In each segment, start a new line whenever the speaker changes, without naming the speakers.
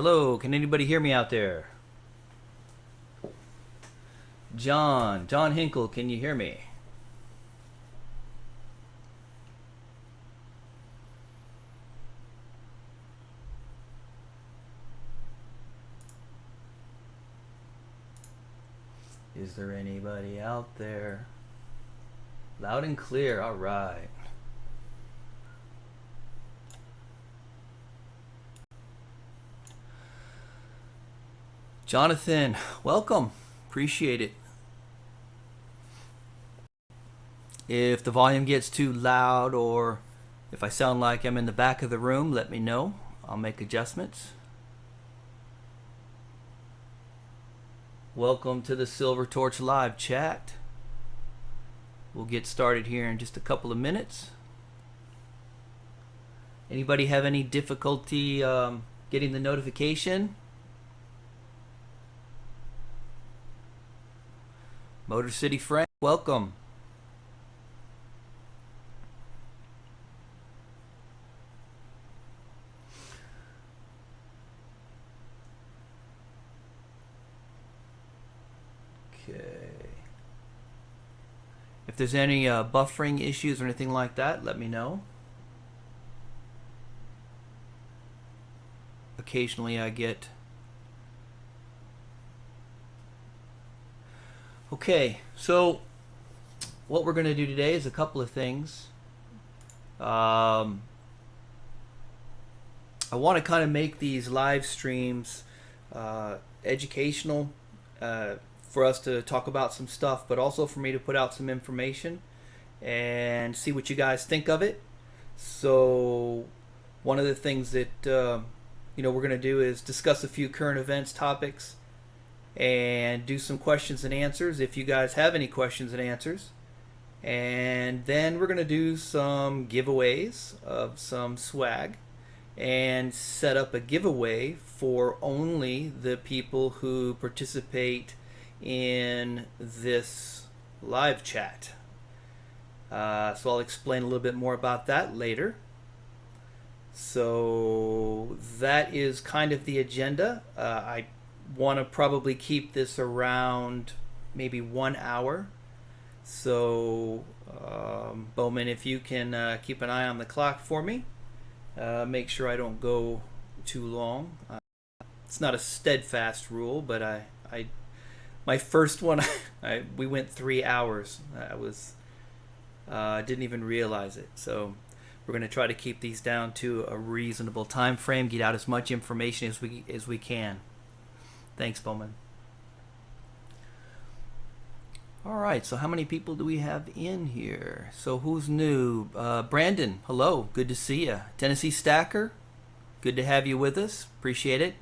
Hello, can anybody hear me out there? John Hinkle, can you hear me? Is there anybody out there? Loud and clear, all right. Jonathan, welcome. Appreciate it. If the volume gets too loud or if I sound like I'm in the back of the room, let me know. I'll make adjustments. Welcome to the SilverTorch Live Chat. We'll get started here in just a couple of minutes. Anybody have any difficulty getting the notification? Motor City Frank, welcome. Okay. If there's any buffering issues or anything like that, let me know. Occasionally I get... Okay, so what we're going to do today is a couple of things. I want to kind of make these live streams educational for us to talk about some stuff, but also for me to put out some information and see what you guys think of it. So one of the things that we're going to do is discuss a few current events topics and do some questions and answers if you guys have any questions and answers. And then we're going to do some giveaways of some swag and set up a giveaway for only the people who participate in this live chat. So I'll explain a little bit more about that later. So that is kind of the agenda. I want to probably keep this around maybe 1 hour. So Bowman, if you can keep an eye on the clock for me, make sure I don't go too long. It's not a steadfast rule, but my first one we went 3 hours. I didn't even realize it. So we're going to try to keep these down to a reasonable time frame, get out as much information as we can. Thanks, Bowman. All right, so how many people do we have in here? So who's new? Brandon, hello, good to see you. Tennessee Stacker, good to have you with us. Appreciate it.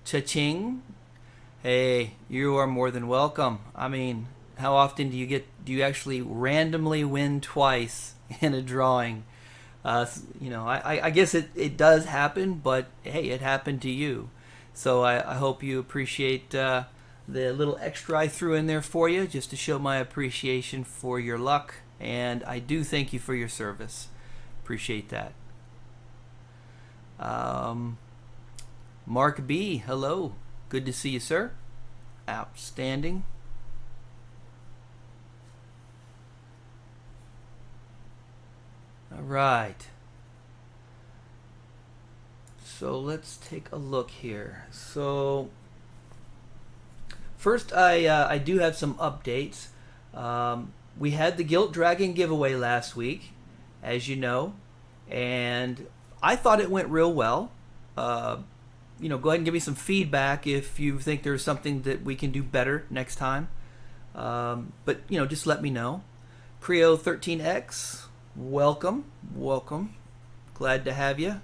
Cha-ching, hey, you are more than welcome. I mean, how often do you actually randomly win twice in a drawing? I guess it does happen, but hey, it happened to you. So I hope you appreciate the little extra I threw in there for you just to show my appreciation for your luck. And I do thank you for your service. Appreciate that. Mark B, hello. Good to see you, sir. Outstanding. All right. So let's take a look here. So first, I do have some updates. We had the Gilt Dragon giveaway last week, as you know, and I thought it went real well. Go ahead and give me some feedback if you think there's something that we can do better next time. But just let me know. Creo 13X, welcome. Glad to have you.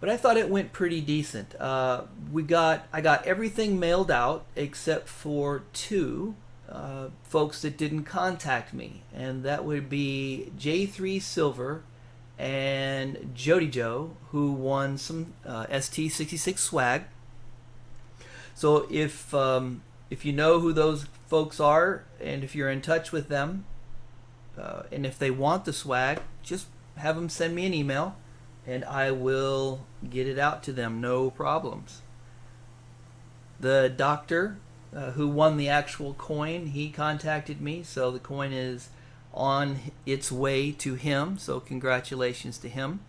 But I thought it went pretty decent. I got everything mailed out except for two folks that didn't contact me, and that would be J3 Silver and Jody Joe, who won some ST66 swag. So if you know who those folks are, and if you're in touch with them, and if they want the swag, just have them send me an email. and I will get it out to them, no problems. The doctor who won the actual coin, he contacted me, so the coin is on its way to him, so congratulations to him.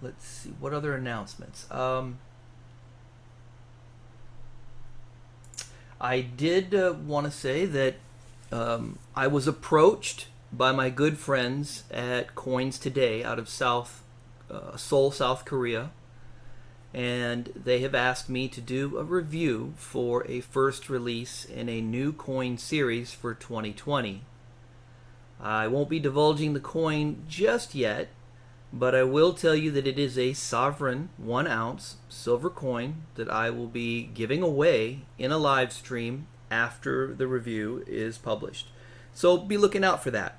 Let's see, what other announcements? I did want to say that I was approached by my good friends at Coins Today out of Seoul, South Korea, and they have asked me to do a review for a first release in a new coin series for 2020. I won't be divulging the coin just yet, but I will tell you that it is a sovereign 1 ounce silver coin that I will be giving away in a live stream after the review is published. So be looking out for that.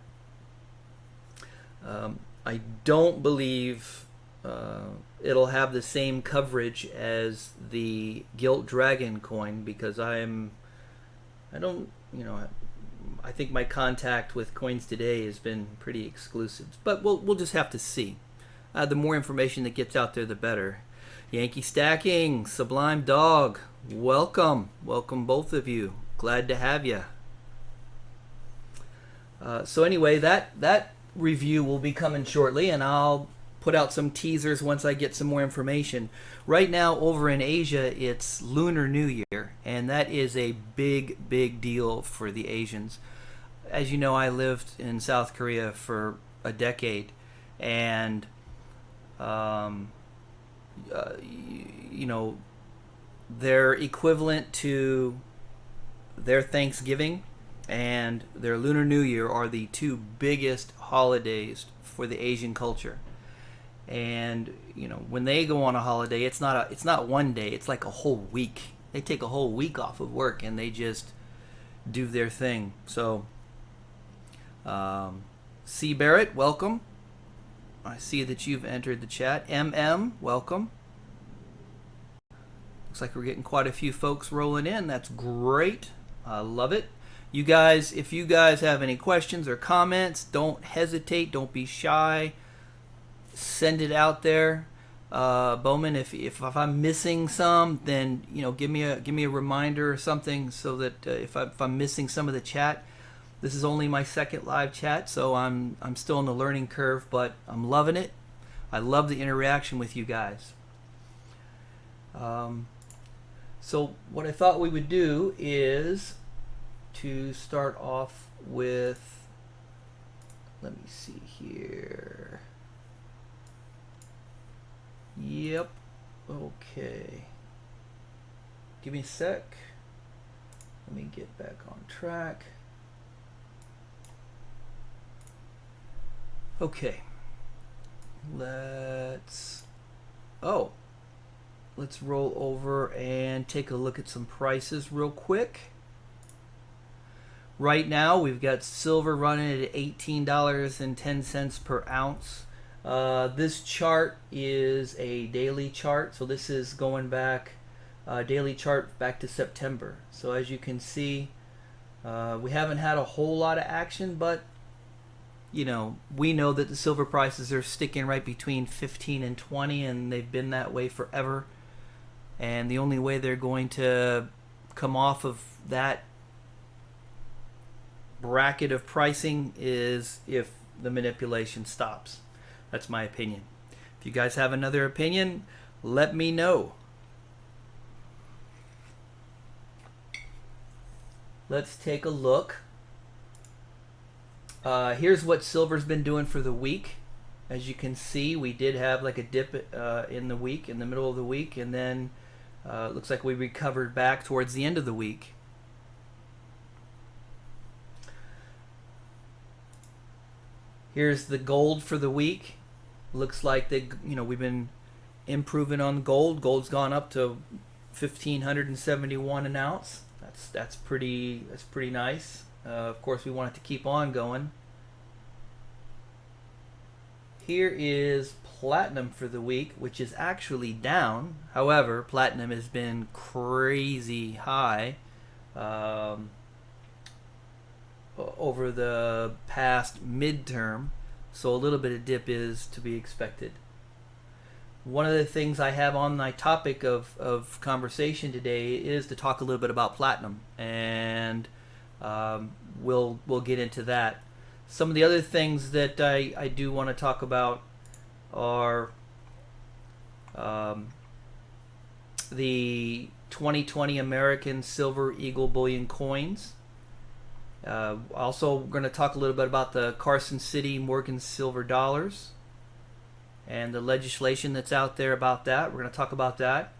I don't believe it'll have the same coverage as the Gilt Dragon coin because I think my contact with Coins Today has been pretty exclusive, but we'll just have to see. The more information that gets out there, the better. Yankee Stacking, Sublime Dog, welcome both of you. Glad to have you. So anyway, that review will be coming shortly, and I'll put out some teasers once I get some more information. Right now, over in Asia, it's Lunar New Year, and that is a big deal for the Asians. As you know, I lived in South Korea for a decade, and their equivalent to their Thanksgiving and their Lunar New Year are the two biggest holidays for the Asian culture. And when they go on a holiday, it's not one day, it's like a whole week. They take a whole week off of work and they just do their thing. So C. Barrett, welcome. I see that you've entered the chat. Welcome. Looks like we're getting quite a few folks rolling in. That's great. I love it. You guys, if you guys have any questions or comments, don't hesitate. Don't be shy. Send it out there. Bowman, if I'm missing some, then give me a reminder or something so that if I'm missing some of the chat. This is only my second live chat, so I'm still in the learning curve, but I'm loving it. I love the interaction with you guys. So what I thought we would do is to start off with, let me see here. Yep. Okay. Give me a sec. Let me get back on track. Okay. Let's roll over and take a look at some prices real quick. Right now we've got silver running at $18.10 per ounce. This chart is a daily chart, so this is going back, daily chart back to September. So as you can see, we haven't had a whole lot of action, but we know that the silver prices are sticking right between 15 and 20, and they've been that way forever. And the only way they're going to come off of that bracket of pricing is if the manipulation stops. That's my opinion. If you guys have another opinion, let me know. Let's take a look. Here's what silver's been doing for the week. As you can see, we did have like a dip in the week, in the middle of the week, and then looks like we recovered back towards the end of the week. Here's the gold for the week. Looks like we've been improving on gold. Gold's gone up to 1,571 an ounce. That's pretty nice. Of course, we want it to keep on going. Here is platinum for the week, which is actually down. However, platinum has been crazy high um, over the past midterm, so a little bit of dip is to be expected. One of the things I have on my topic of conversation today is to talk a little bit about platinum, and we'll get into that. Some of the other things that I do want to talk about are the 2020 American Silver Eagle Bullion coins. Also, we're going to talk a little bit about the Carson City Morgan Silver dollars and the legislation that's out there about that. We're going to talk about that.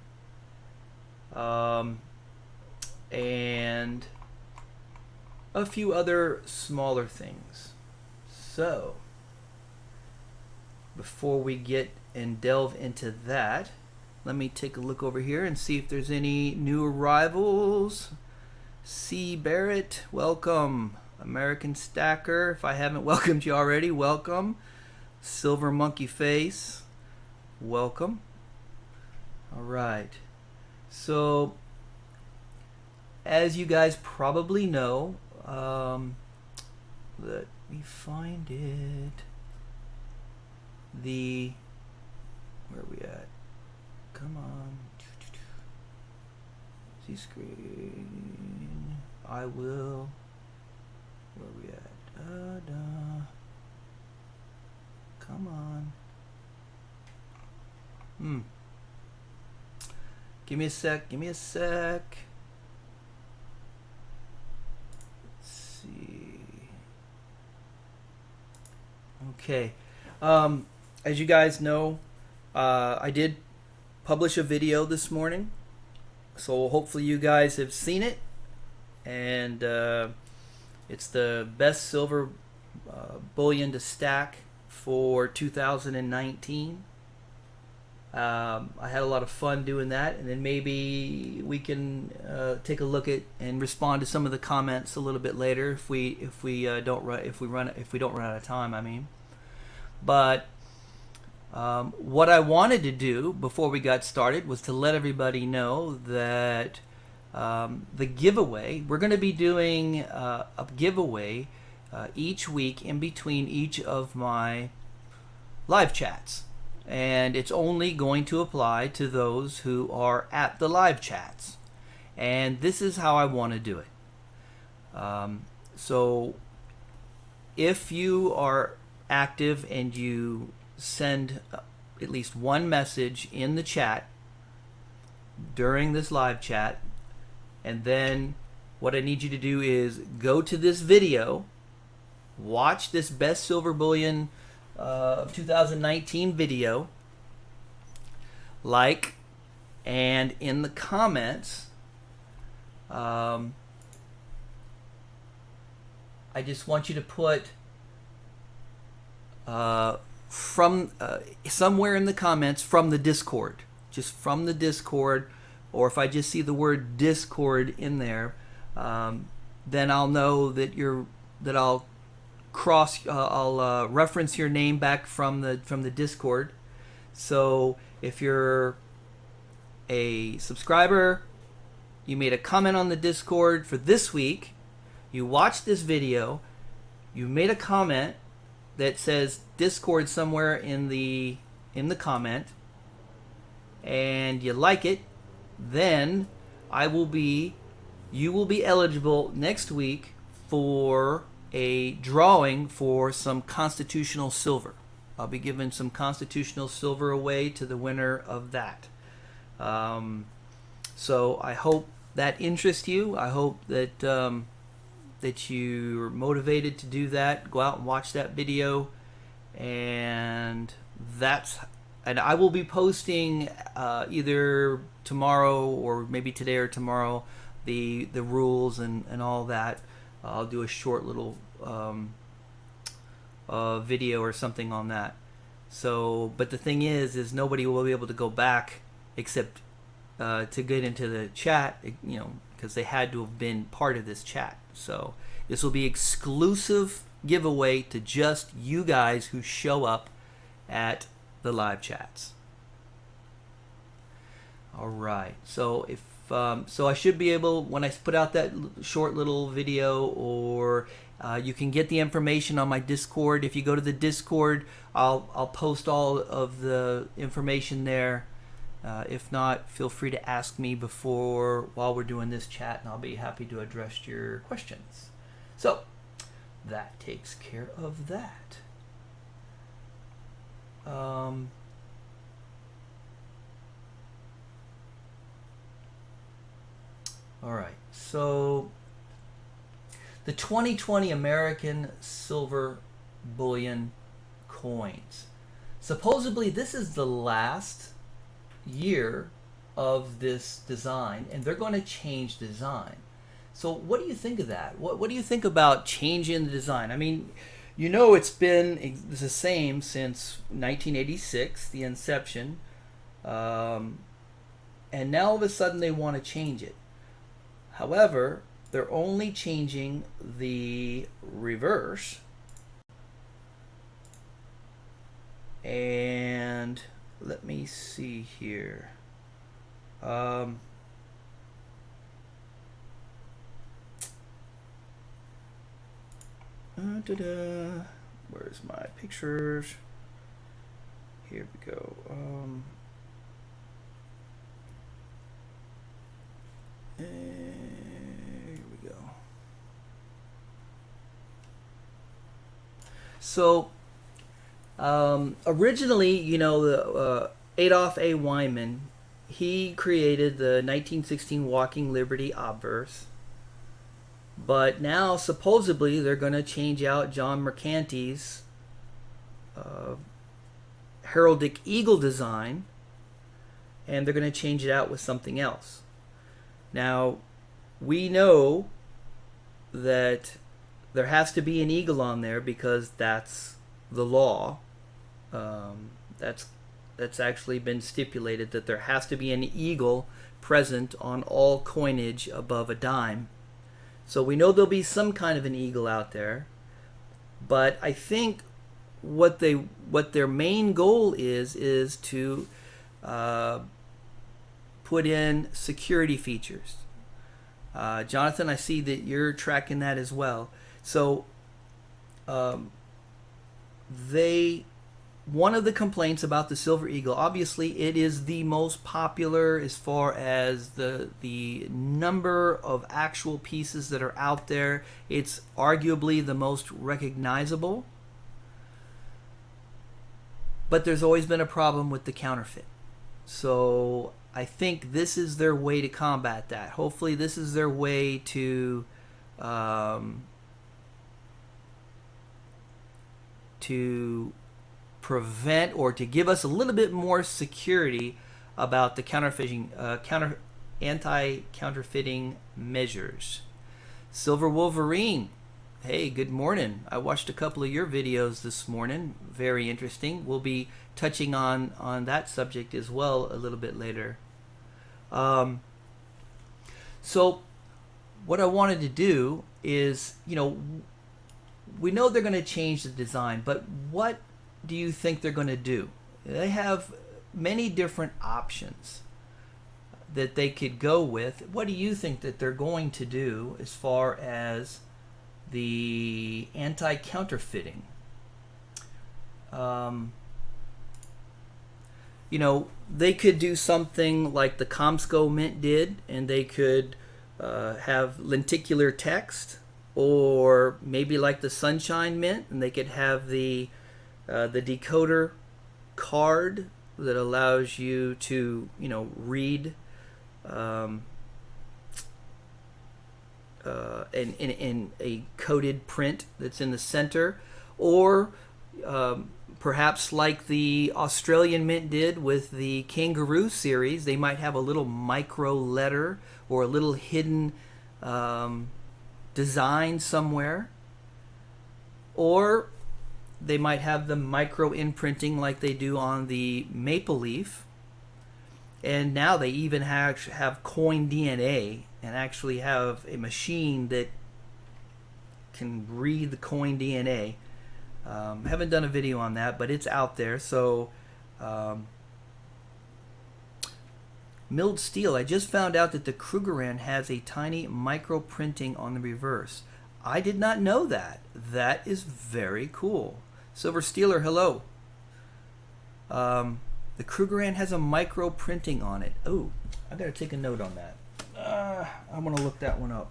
And a few other smaller things. So, before we get and delve into that, let me take a look over here and see if there's any new arrivals. C. Barrett, welcome. American Stacker, if I haven't welcomed you already, welcome. Silver Monkey Face, welcome. All right. So, as you guys probably know, let me find it. Where are we at? Come on. See screen. I will. Where are we at? Come on. Give me a sec. Let's see. Okay. As you guys know, I did publish a video this morning, so hopefully you guys have seen it, and it's the best silver bullion to stack for 2019. I had a lot of fun doing that, and then maybe we can take a look at and respond to some of the comments a little bit later if we don't run out of time. I mean, but what I wanted to do before we got started was to let everybody know that the giveaway, we're going to be doing a giveaway each week in between each of my live chats. And it's only going to apply to those who are at the live chats. And this is how I want to do it. So if you are active and you send at least one message in the chat during this live chat, and then what I need you to do is go to this video, watch this best silver bullion of 2019 video, and in the comments I just want you to put from somewhere in the comments from the Discord, just from the Discord, or if I just see the word Discord in there, then I'll know that I'll reference your name back from the Discord. So if you're a subscriber, you made a comment on the Discord for this week, you watched this video, you made a comment that says Discord somewhere in the comment, and you like it, then you will be eligible next week for a drawing for some constitutional silver. I'll be giving some constitutional silver away to the winner of that. So I hope that interests you. I hope that that you're motivated to do that. Go out and watch that video, and I will be posting either tomorrow or maybe today or tomorrow the rules and all that. I'll do a short little video or something on that. So, but the thing is nobody will be able to go back except to get into the chat, because they had to have been part of this chat. So this will be exclusive giveaway to just you guys who show up at the live chats. All right. So if So I should be able, when I put out that short little video, or you can get the information on my Discord. If you go to the Discord, I'll post all of the information there. If not, feel free to ask me while we're doing this chat, and I'll be happy to address your questions. So that takes care of that. All right, so the 2020 American Silver Bullion coins. Supposedly this is the last year of this design, and they're going to change the design. So what do you think of that? What do you think about changing the design? I mean, you know, it's been the same since 1986, the inception, and now all of a sudden they want to change it. However, they're only changing the reverse, and let me see here. Where's my pictures? Here we go. Here we go. So originally, you know, the Adolph A. Wyman, he created the 1916 Walking Liberty obverse, but now supposedly they're going to change out John Mercanti's heraldic eagle design, and they're going to change it out with something else. Now, we know that there has to be an eagle on there because that's the law. That's actually been stipulated, that there has to be an eagle present on all coinage above a dime. So we know there'll be some kind of an eagle out there, but I think what their main goal is to put in security features. Jonathan, I see that you're tracking that as well. So one of the complaints about the Silver Eagle, obviously it is the most popular as far as the number of actual pieces that are out there. It's arguably the most recognizable, but there's always been a problem with the counterfeit. So I think this is their way to combat that. Hopefully this is their way to prevent, or to give us a little bit more security about the anti-counterfeiting measures. Silver Wolverine, hey, good morning. I watched a couple of your videos this morning. Very interesting. We'll be touching on that subject as well a little bit later. So what I wanted to do is, you know, we know they're going to change the design, but what do you think they're going to do? They have many different options that they could go with. What do you think that they're going to do as far as the anti-counterfeiting? You know, they could do something like the Comsco Mint did, and they could have lenticular text, or maybe like the Sunshine Mint, and they could have the decoder card that allows you to, you know, read in a coded print that's in the center, or perhaps like the Australian Mint did with the Kangaroo series, they might have a little micro letter or a little hidden design somewhere, or they might have the micro imprinting like they do on the Maple Leaf. And now they even have coin DNA, and actually have a machine that can read the coin DNA. Haven't done a video on that, but it's out there. So Milled steel. I just found out that the Krugerrand has a tiny micro printing on the reverse. I did not know that. That is very cool. Silver Steeler, hello. The Krugerrand has a micro printing on it. Oh, I gotta take a note on that. I want to look that one up.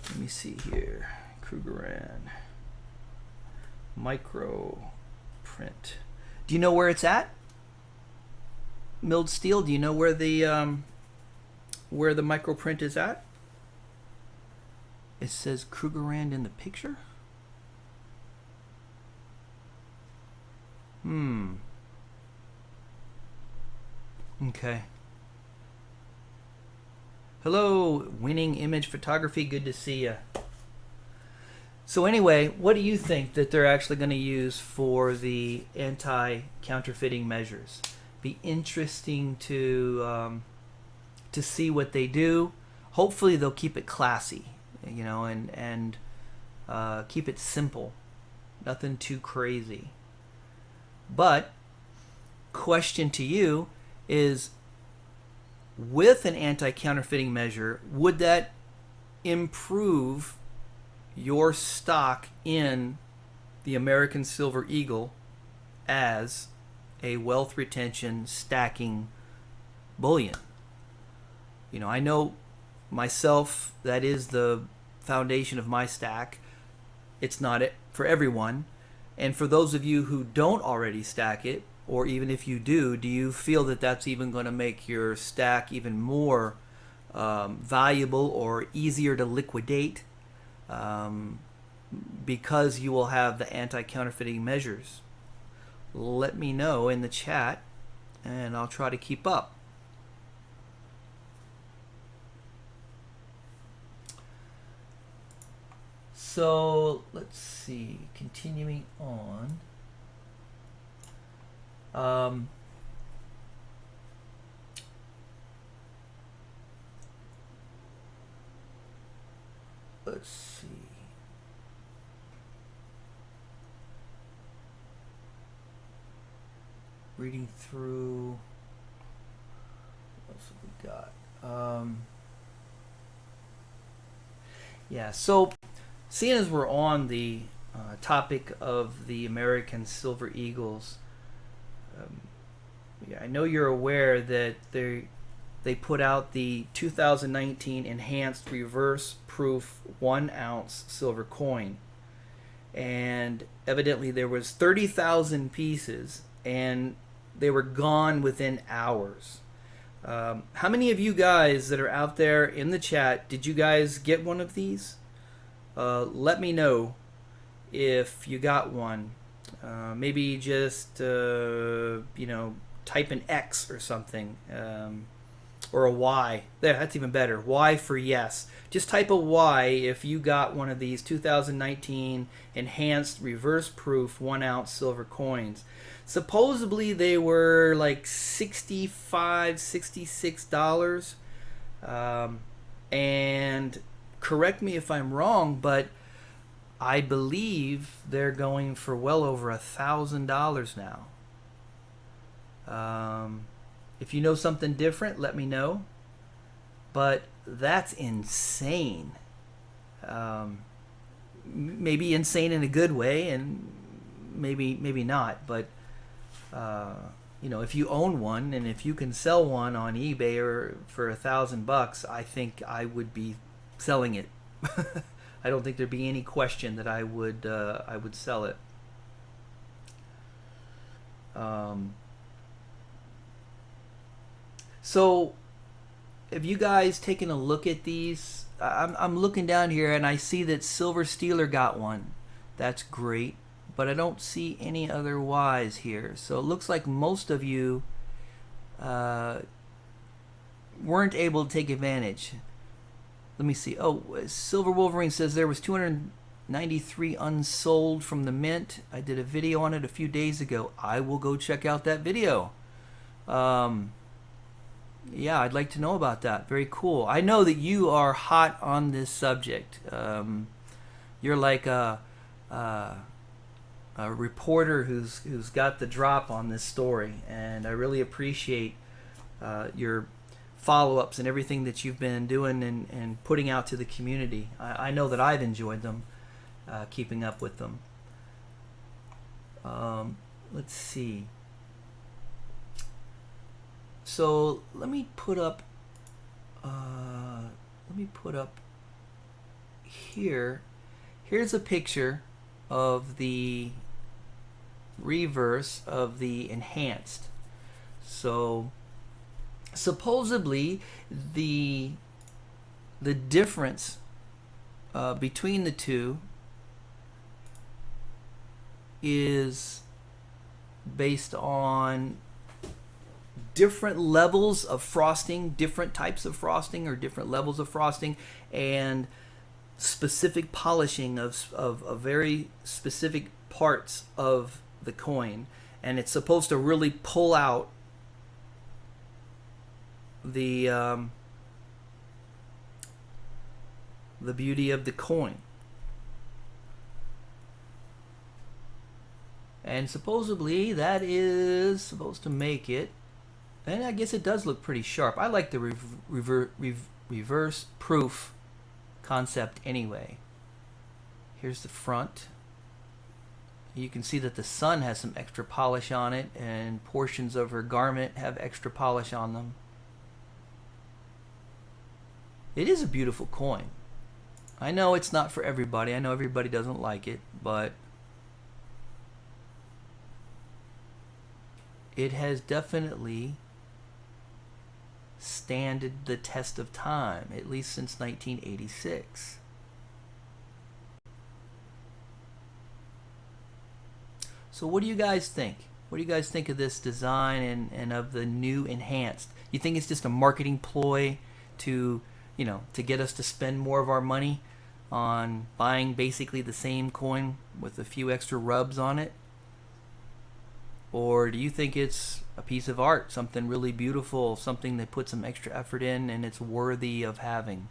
Let me see here. Krugerrand micro print. Do you know where it's at? Milled steel. Do you know where the micro print is at? It says Krugerrand in the picture. Okay. Hello, Winning Image Photography. Good to see you. So anyway, what do you think that they're actually going to use for the anti-counterfeiting measures? Be interesting to see what they do. Hopefully they'll keep it classy, you know, and keep it simple, nothing too crazy. But question to you is, with an anti-counterfeiting measure, would that improve your stock in the American Silver Eagle as a wealth retention stacking bullion? You know, I know myself, that is the foundation of my stack. It's not it for everyone. And for those of you who don't already stack it, or even if you do you feel that that's even going to make your stack even more valuable or easier to liquidate because you will have the anti-counterfeiting measures? Let me know in the chat and I'll try to keep up. So let's see, continuing on. Let's see. Reading through. What else have we got? Yeah, so seeing as we're on the topic of the American Silver Eagles, yeah, I know you're aware that they put out the 2019 enhanced reverse proof 1 ounce silver coin, and evidently there was 30,000 pieces and they were gone within hours. How many of you guys that are out there in the chat, did you guys get one of these? Let me know if you got one. Maybe just you know, type an X or something, or a Y. There, that's even better. Y for yes. Just type a Y if you got one of these 2019 enhanced reverse proof 1 ounce silver coins. Supposedly they were like $65, $66, and correct me if I'm wrong, but I believe they're going for well over $1,000 now. If you know something different, let me know. But that's insane. Maybe insane in a good way, and maybe not. But you know, if you own one and if you can sell one on eBay or for $1,000, I think I would be selling it. I don't think there'd be any question that I would sell it. So, have you guys taken a look at these? I'm looking down here and I see that Silver Steeler got one. That's great, but I don't see any other Ys here. So it looks like most of you weren't able to take advantage. Let me see. Oh, Silver Wolverine says there was 293 unsold from the mint. I did a video on it a few days ago. I will go check out that video. Yeah, I'd like to know about that. Very cool. I know that you are hot on this subject. You're like a reporter who's got the drop on this story, and I really appreciate your follow-ups and everything that you've been doing and putting out to the community. I know that I've enjoyed them, keeping up with them. Let's see. So let me put up here. Here's a picture of the reverse of the enhanced. So supposedly the difference between the two is based on different levels of frosting, different types of frosting or different levels of frosting, and specific polishing of very specific parts of the coin. And it's supposed to really pull out the beauty of the coin. And supposedly that is supposed to make it, and I guess it does look pretty sharp. I like the reverse proof concept anyway. Here's the front. You can see that the sun has some extra polish on it, and portions of her garment have extra polish on them. It is a beautiful coin. I know it's not for everybody. I know everybody doesn't like it, but it has definitely standed the test of time, at least since 1986. So what do you guys think? What do you guys think of this design and of the new enhanced? You think it's just a marketing ploy to, you know, to get us to spend more of our money on buying basically the same coin with a few extra rubs on it? Or do you think it's a piece of art, something really beautiful, something that put some extra effort in and it's worthy of having?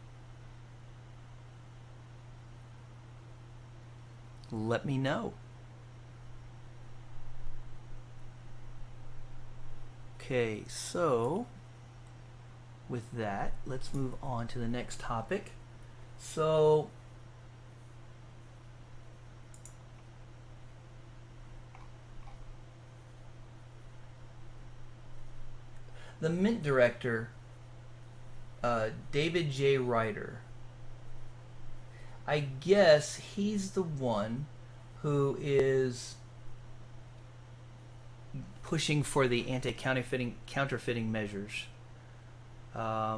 Let me know. Okay, so with that, let's move on to the next topic. So the mint director, David J. Ryder, I guess he's the one who is pushing for the anti-counterfeiting measures. I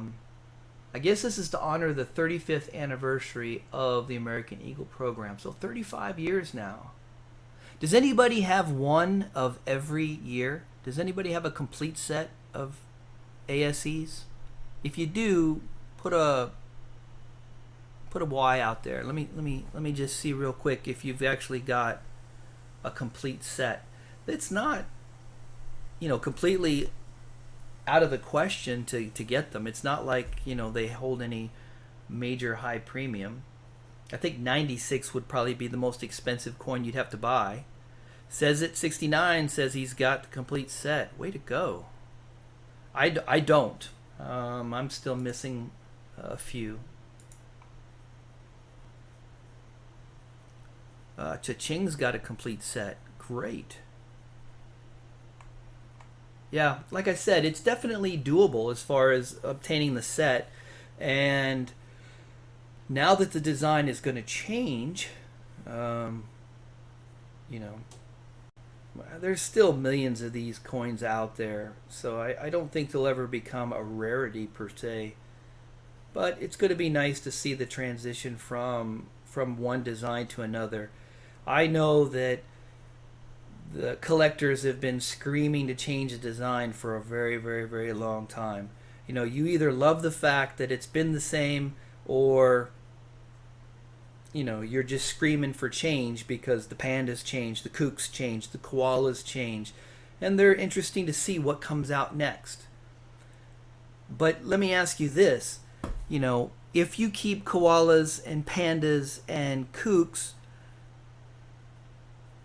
guess this is to honor the 35th anniversary of the American Eagle program. So 35 years now. Does anybody have one of every year? Does anybody have a complete set of ASEs? If you do, put a Y out there. Let me just see real quick if you've actually got a complete set. It's not, you know, completely out of the question to get them. It's not like, you know, they hold any major high premium. I think 96 would probably be the most expensive coin you'd have to buy. Says it 69 says he's got the complete set. Way to go. I don't. I'm still missing a few. Cha-Ching's got a complete set. Great. Yeah, like I said, it's definitely doable as far as obtaining the set. And now that the design is going to change, you know, there's still millions of these coins out there. So I don't think they'll ever become a rarity per se. But it's going to be nice to see the transition from one design to another. I know that the collectors have been screaming to change the design for a very, very, very long time. You know, you either love the fact that it's been the same, or, you know, you're just screaming for change because the pandas changed, the kooks changed, the koalas changed, and they're interesting to see what comes out next. But let me ask you this, you know, if you keep koalas and pandas and kooks,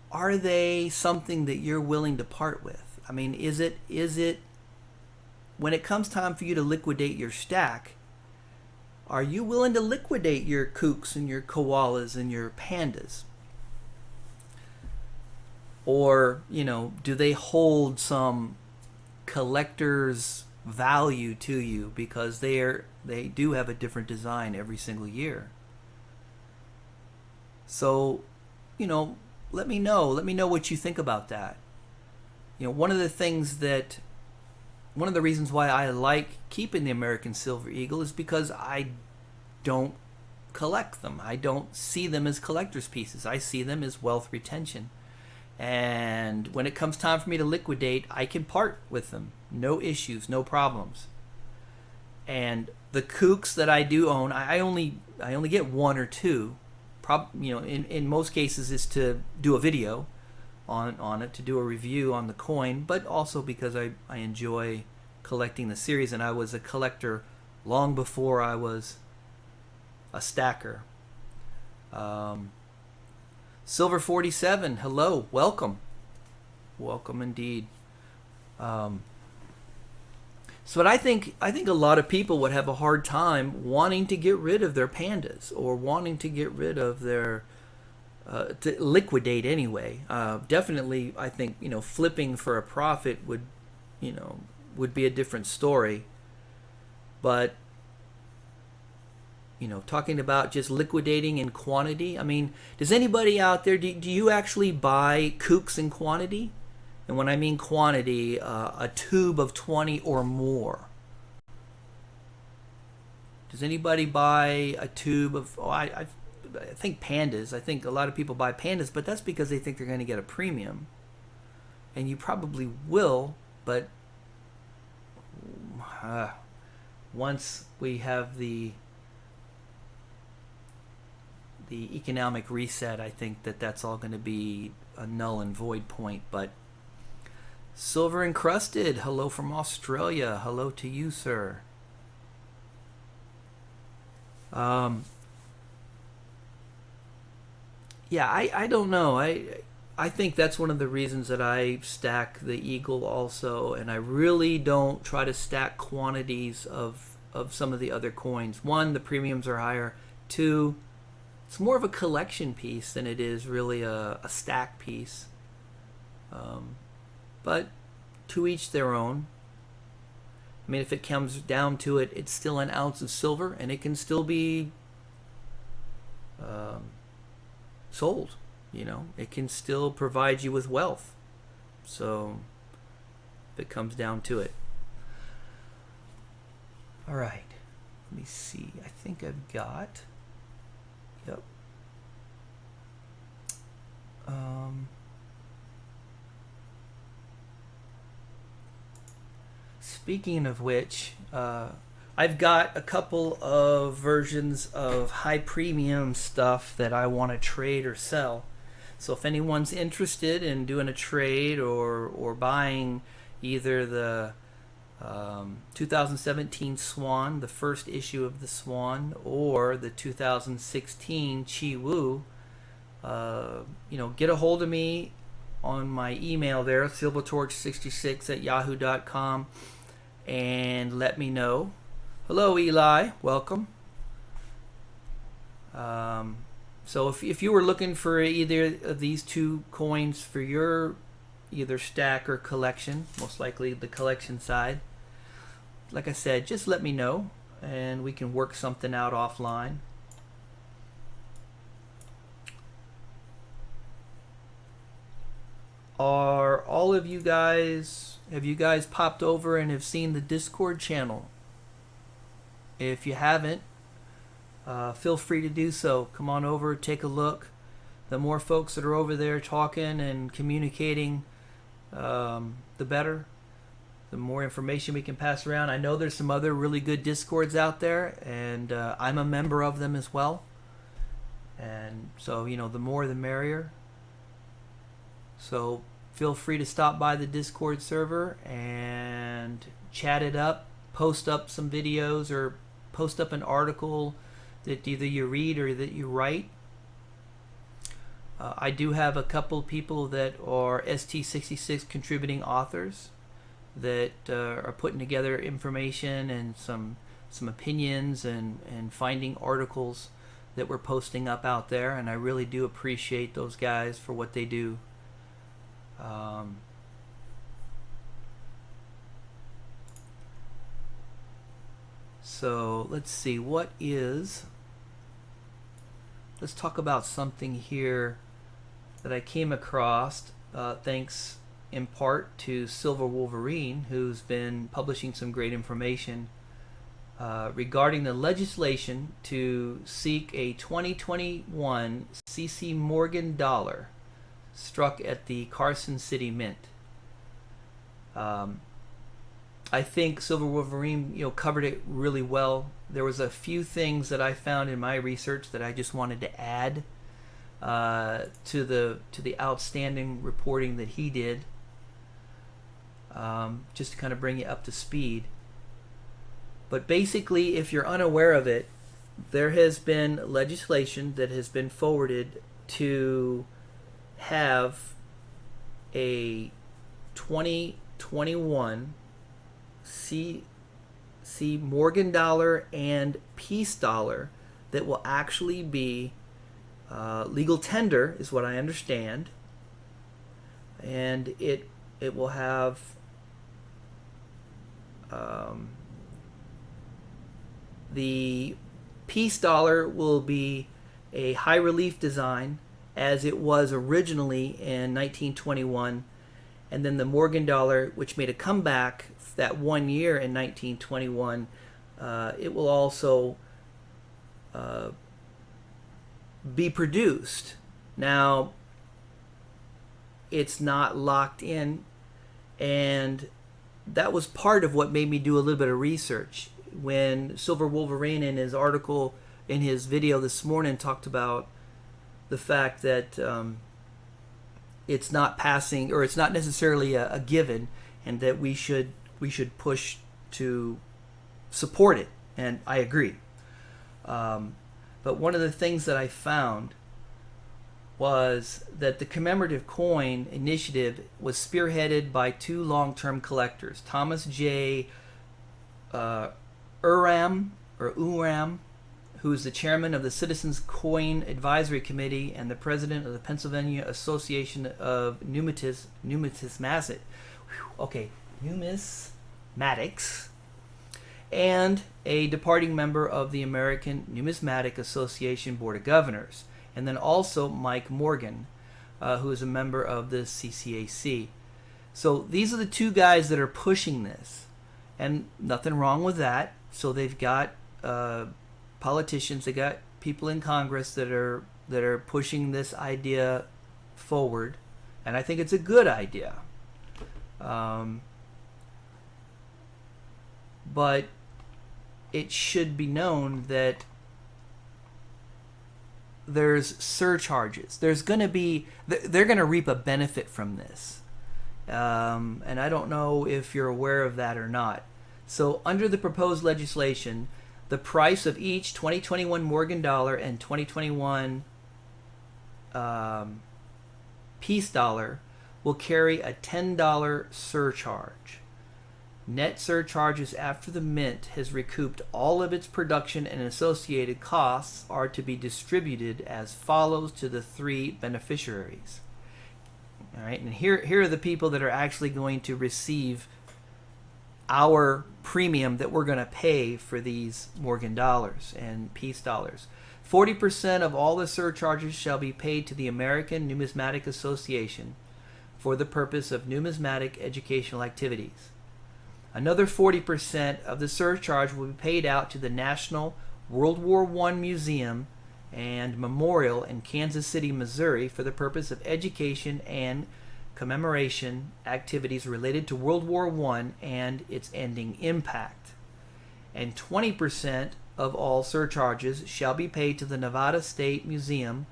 are they something that you're willing to part with? I mean, is it when it comes time for you to liquidate your stack, are you willing to liquidate your kooks and your koalas and your pandas? Or, you know, do they hold some collector's value to you because they do have a different design every single year? So, you know, let me know what you think about that. You know, one of the reasons why I like keeping the American Silver Eagle is because I don't collect them. I don't see them as collector's pieces. I see them as wealth retention. And when it comes time for me to liquidate, I can part with them. No issues, no problems. And the kooks that I do own, I only get one or two. You know, in most cases is to do a video on it, to do a review on the coin, but also because I enjoy collecting the series, and I was a collector long before I was a stacker. Silver47, hello, welcome indeed. So I think a lot of people would have a hard time wanting to get rid of their pandas, or wanting to get rid of their to liquidate anyway. Definitely, I think, you know, flipping for a profit would be a different story. But, you know, talking about just liquidating in quantity, I mean, does anybody out there, do you actually buy kooks in quantity? And when I mean quantity, a tube of 20 or more. Does anybody buy a tube of, I think pandas. I think a lot of people buy pandas, but that's because they think they're going to get a premium. And you probably will, but once we have the economic reset, I think that's all going to be a null and void point. But Silver Encrusted, hello from Australia. Hello to you, sir. Yeah, I don't know. I think that's one of the reasons that I stack the Eagle also, and I really don't try to stack quantities of some of the other coins. One, the premiums are higher. Two, it's more of a collection piece than it is really a stack piece. But to each their own. I mean, if it comes down to it, it's still an ounce of silver, and it can still be sold. You know, it can still provide you with wealth. So, if it comes down to it. All right. Let me see. I think I've got. Yep. Speaking of which, I've got a couple of versions of high premium stuff that I want to trade or sell. So if anyone's interested in doing a trade or buying either the 2017 Swan, the first issue of the Swan, or the 2016 Chi Wu, you know, get a hold of me on my email there, SilverTorch66@yahoo.com, and let me know. Hello, Eli. Welcome. So if you were looking for either of these two coins for your either stack or collection, most likely the collection side, like I said, just let me know and we can work something out offline. Are all of you guys, have you guys popped over and have seen the Discord channel? If you haven't, feel free to do so. Come on over, take a look. The more folks that are over there talking and communicating, the better. The more information we can pass around. I know there's some other really good Discords out there, and I'm a member of them as well. And so, you know, the more the merrier. So feel free to stop by the Discord server and chat it up, post up some videos, or post up an article that either you read or that you write. I do have a couple people that are ST66 contributing authors that are putting together information and some opinions and finding articles that we're posting up out there, and I really do appreciate those guys for what they do. So let's see, let's talk about something here that I came across thanks in part to Silver Wolverine, who's been publishing some great information regarding the legislation to seek a 2021 CC Morgan dollar struck at the Carson City Mint. I think Silver Wolverine, covered it really well. There was a few things that I found in my research that I just wanted to add to the outstanding reporting that he did, just to kind of bring you up to speed. But basically, if you're unaware of it, there has been legislation that has been forwarded to have a 2021 CC Morgan dollar and peace dollar that will actually be legal tender, is what I understand, and it will have the peace dollar will be a high relief design as it was originally in 1921, and then the Morgan dollar, which made a comeback that 1 year in 1921, it will also be produced. Now, it's not locked in, and that was part of what made me do a little bit of research. When Silver Wolverine in his article, in his video this morning, talked about the fact that it's not passing, or it's not necessarily a given, and that we should push to support it, and I agree. But one of the things that I found was that the commemorative coin initiative was spearheaded by two long-term collectors, Thomas J. Uram, who is the chairman of the Citizens Coin Advisory Committee and the president of the Pennsylvania Association of Numismatics, and a departing member of the American Numismatic Association Board of Governors, and then also Mike Morgan, who is a member of the CCAC. So these are the two guys that are pushing this, and nothing wrong with that. So they've got politicians, they got people in Congress that are pushing this idea forward, and I think it's a good idea. But it should be known that there's surcharges. They're going to reap a benefit from this. And I don't know if you're aware of that or not. So under the proposed legislation, the price of each 2021 Morgan dollar and 2021 peace dollar will carry a $10 surcharge. Net surcharges after the mint has recouped all of its production and associated costs are to be distributed as follows to the three beneficiaries. All right, and here are the people that are actually going to receive our premium that we're going to pay for these Morgan dollars and peace dollars. 40% of all the surcharges shall be paid to the American Numismatic Association for the purpose of numismatic educational activities. Another 40% of the surcharge will be paid out to the National World War I Museum and Memorial in Kansas City, Missouri, for the purpose of education and commemoration activities related to World War I and its ending impact. And 20% of all surcharges shall be paid to the Nevada State Museum,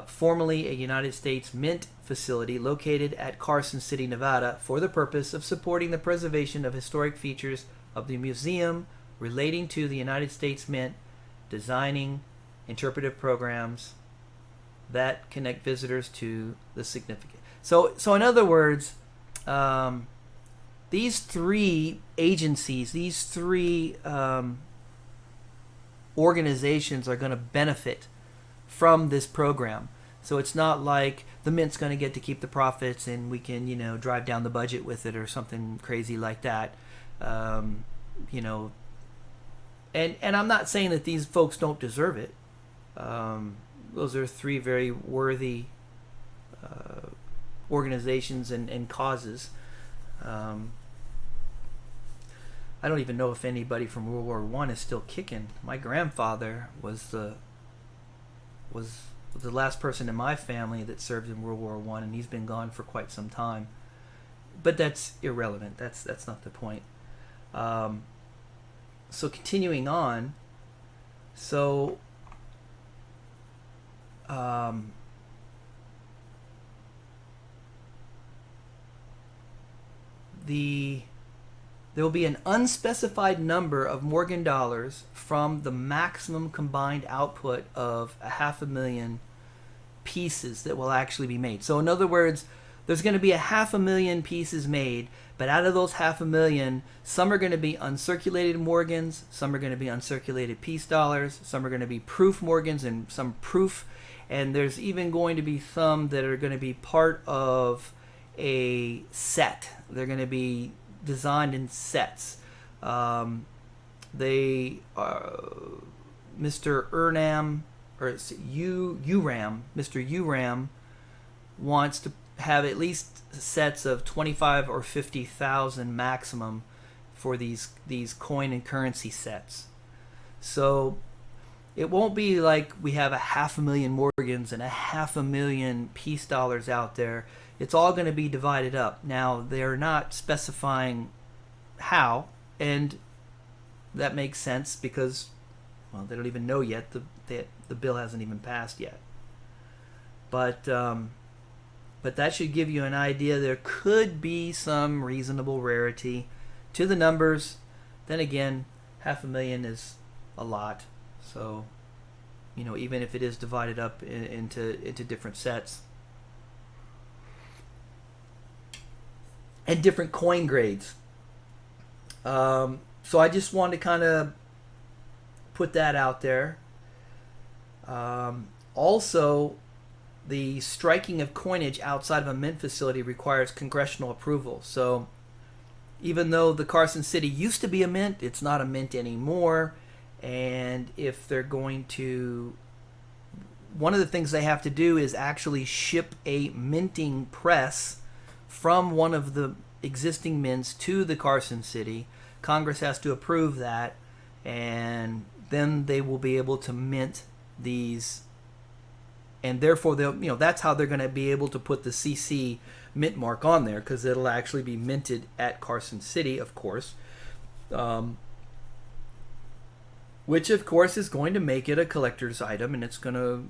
formerly a United States Mint facility located at Carson City, Nevada, for the purpose of supporting the preservation of historic features of the museum relating to the United States Mint, designing interpretive programs that connect visitors to the significant. So in other words, these three agencies, these three organizations are going to benefit from this program. So it's not like the Mint's going to get to keep the profits and we can, drive down the budget with it or something crazy like that. You know, and I'm not saying that these folks don't deserve it. Those are three very worthy organizations and causes. I don't even know if anybody from World War I is still kicking. My grandfather was the last person in my family that served in World War I, and he's been gone for quite some time. But that's irrelevant. That's not the point. So continuing on, there will be an unspecified number of Morgan dollars from the maximum combined output of 500,000 pieces that will actually be made. So in other words, there's going to be 500,000 pieces made, but out of those 500,000, some are going to be uncirculated Morgans, some are going to be uncirculated peace dollars, some are going to be proof Morgans and some proof, and there's even going to be some that are going to be part of a set. They're going to be designed in sets. They Mr. Urnam, or it's Uram, Mr. Uram wants to have at least sets of 25 or 50,000 maximum for these coin and currency sets. So it won't be like we have 500,000 Morgans and 500,000 peace dollars out there. It's all going to be divided up. Now, they're not specifying how, and that makes sense because, well, they don't even know yet. The bill hasn't even passed yet. But that should give you an idea. There could be some reasonable rarity to the numbers. Then again, 500,000 is a lot. So, even if it is divided up into different sets and different coin grades. So I just wanted to kind of put that out there. Also, the striking of coinage outside of a mint facility requires congressional approval. So even though the Carson City used to be a mint, it's not a mint anymore. And if they're going to, one of the things they have to do is actually ship a minting press from one of the existing mints to the Carson City. Congress has to approve that, and then they will be able to mint these, and therefore they'll, that's how they're going to be able to put the CC mint mark on there, because it'll actually be minted at Carson City, of course, which of course is going to make it a collector's item, and it's going to,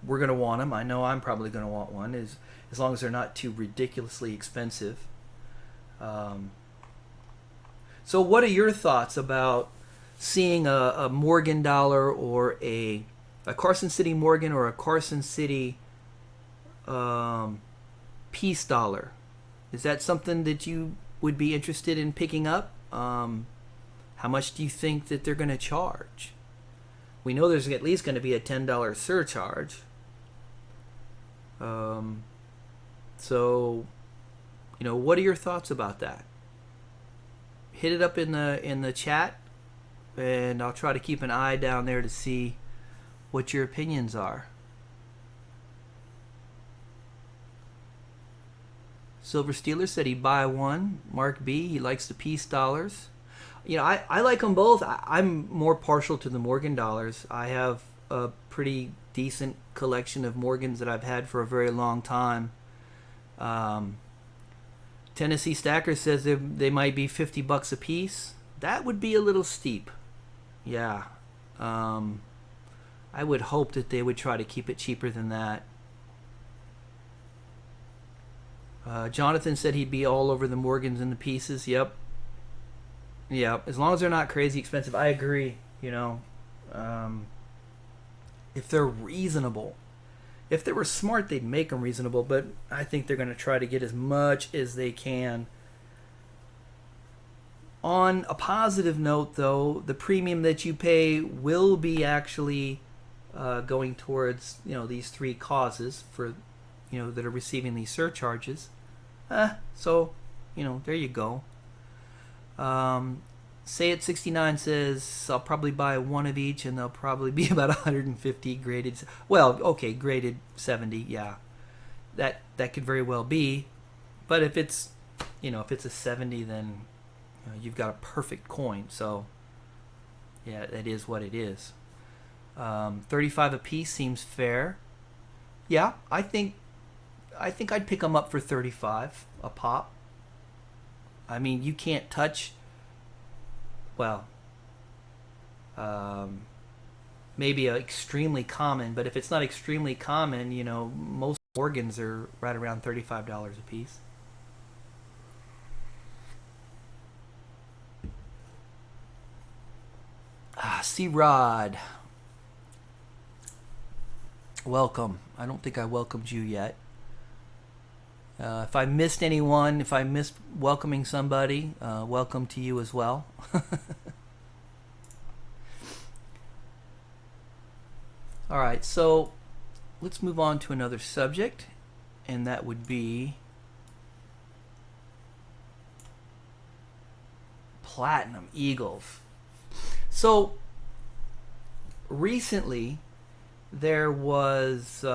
we're going to want them. I know I'm probably going to want one, as long as they're not too ridiculously expensive. So what are your thoughts about seeing a Morgan dollar or a Carson City Morgan or a Carson City peace dollar? Is that something that you would be interested in picking up? How much do you think that they're going to charge? We know there's at least going to be a $10 surcharge. So, what are your thoughts about that? Hit it up in the chat, and I'll try to keep an eye down there to see what your opinions are. Silver Steeler said he'd buy one. Mark B, he likes the peace dollars. I like them both. I'm more partial to the Morgan dollars. I have a pretty decent collection of Morgans that I've had for a very long time. Tennessee Stacker says they might be $50 a piece. That would be a little steep. Yeah. I would hope that they would try to keep it cheaper than that. Jonathan said he'd be all over the Morgans and the pieces. Yep. Yeah, as long as they're not crazy expensive. I agree, if they're reasonable. If they were smart, they'd make them reasonable, but I think they're going to try to get as much as they can On a positive note, though, the premium that you pay will be actually going towards these three causes for that are receiving these surcharges. So there you go. Say at 69 says I'll probably buy one of each, and they'll probably be about 150 graded. Well, okay, graded 70, yeah. That could very well be, but if it's if it's a 70, then you've got a perfect coin. So yeah, it is what it is. 35 a piece seems fair. Yeah, I think I'd pick them up for 35 a pop. I mean, you can't touch. Well, maybe extremely common, but if it's not extremely common, most organs are right around $35 a piece. C-Rod. Welcome. I don't think I welcomed you yet. If I missed anyone, if I missed welcoming somebody, welcome to you as well. All right, so let's move on to another subject, and that would be Platinum Eagles. So recently there was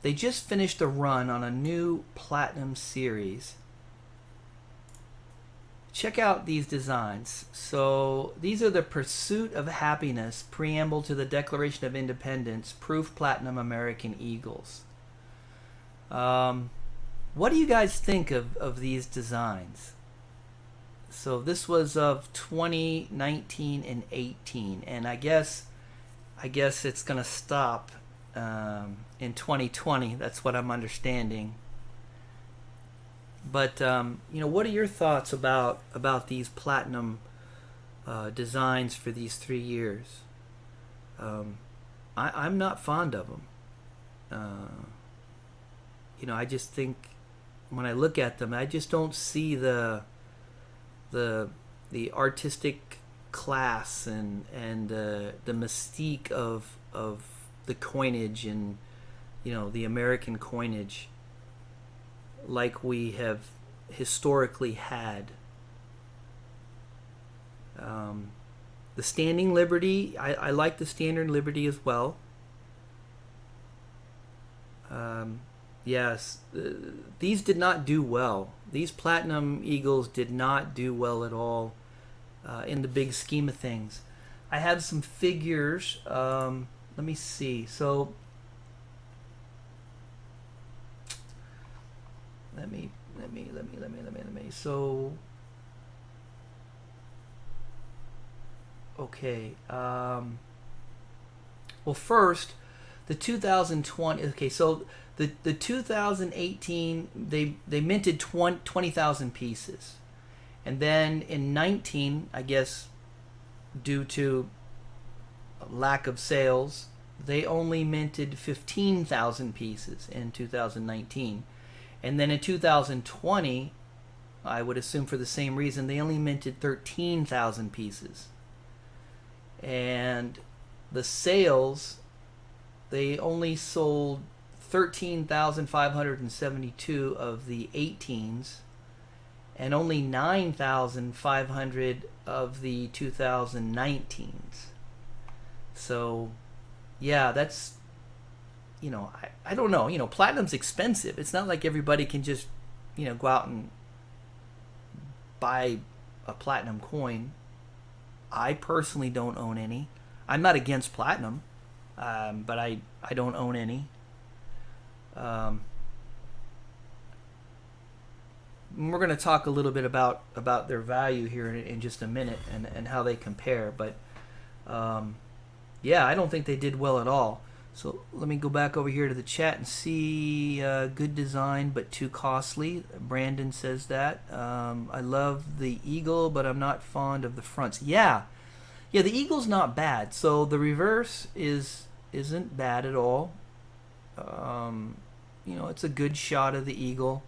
they just finished a run on a new Platinum series. Check out these designs. So these are the Pursuit of Happiness, Preamble to the Declaration of Independence, Proof Platinum American Eagles. What do you guys think of these designs? So this was of 2019 and 18, and I guess it's gonna stop in 2020. That's what I'm understanding. But what are your thoughts about these Platinum designs for these 3 years? I'm not fond of them. I just think when I look at them, I just don't see the artistic class and the mystique of the coinage and the American coinage like we have historically had. The Standing Liberty, I like the Standard Liberty as well. Yes, these did not do well. These Platinum Eagles did not do well at all in the big scheme of things. I have some figures. Let me see. So let me. So okay. Well, first, the 2020. Okay, so the 2018 they minted 20,000 pieces, and then in 19, I guess, due to lack of sales, they only minted 15,000 pieces in 2019. And then in 2020, I would assume for the same reason, they only minted 13,000 pieces. And the sales, they only sold 13,572 of the 18s and only 9,500 of the 2019s. So, yeah, that's, I don't know. Platinum's expensive. It's not like everybody can just, go out and buy a platinum coin. I personally don't own any. I'm not against platinum, but I don't own any. We're going to talk a little bit about their value here in just a minute and how they compare. But, yeah, I don't think they did well at all. So let me go back over here to the chat and see. Good design, but too costly. Brandon says that. I love the eagle, but I'm not fond of the fronts. Yeah, the eagle's not bad. So the reverse isn't bad at all. It's a good shot of the eagle.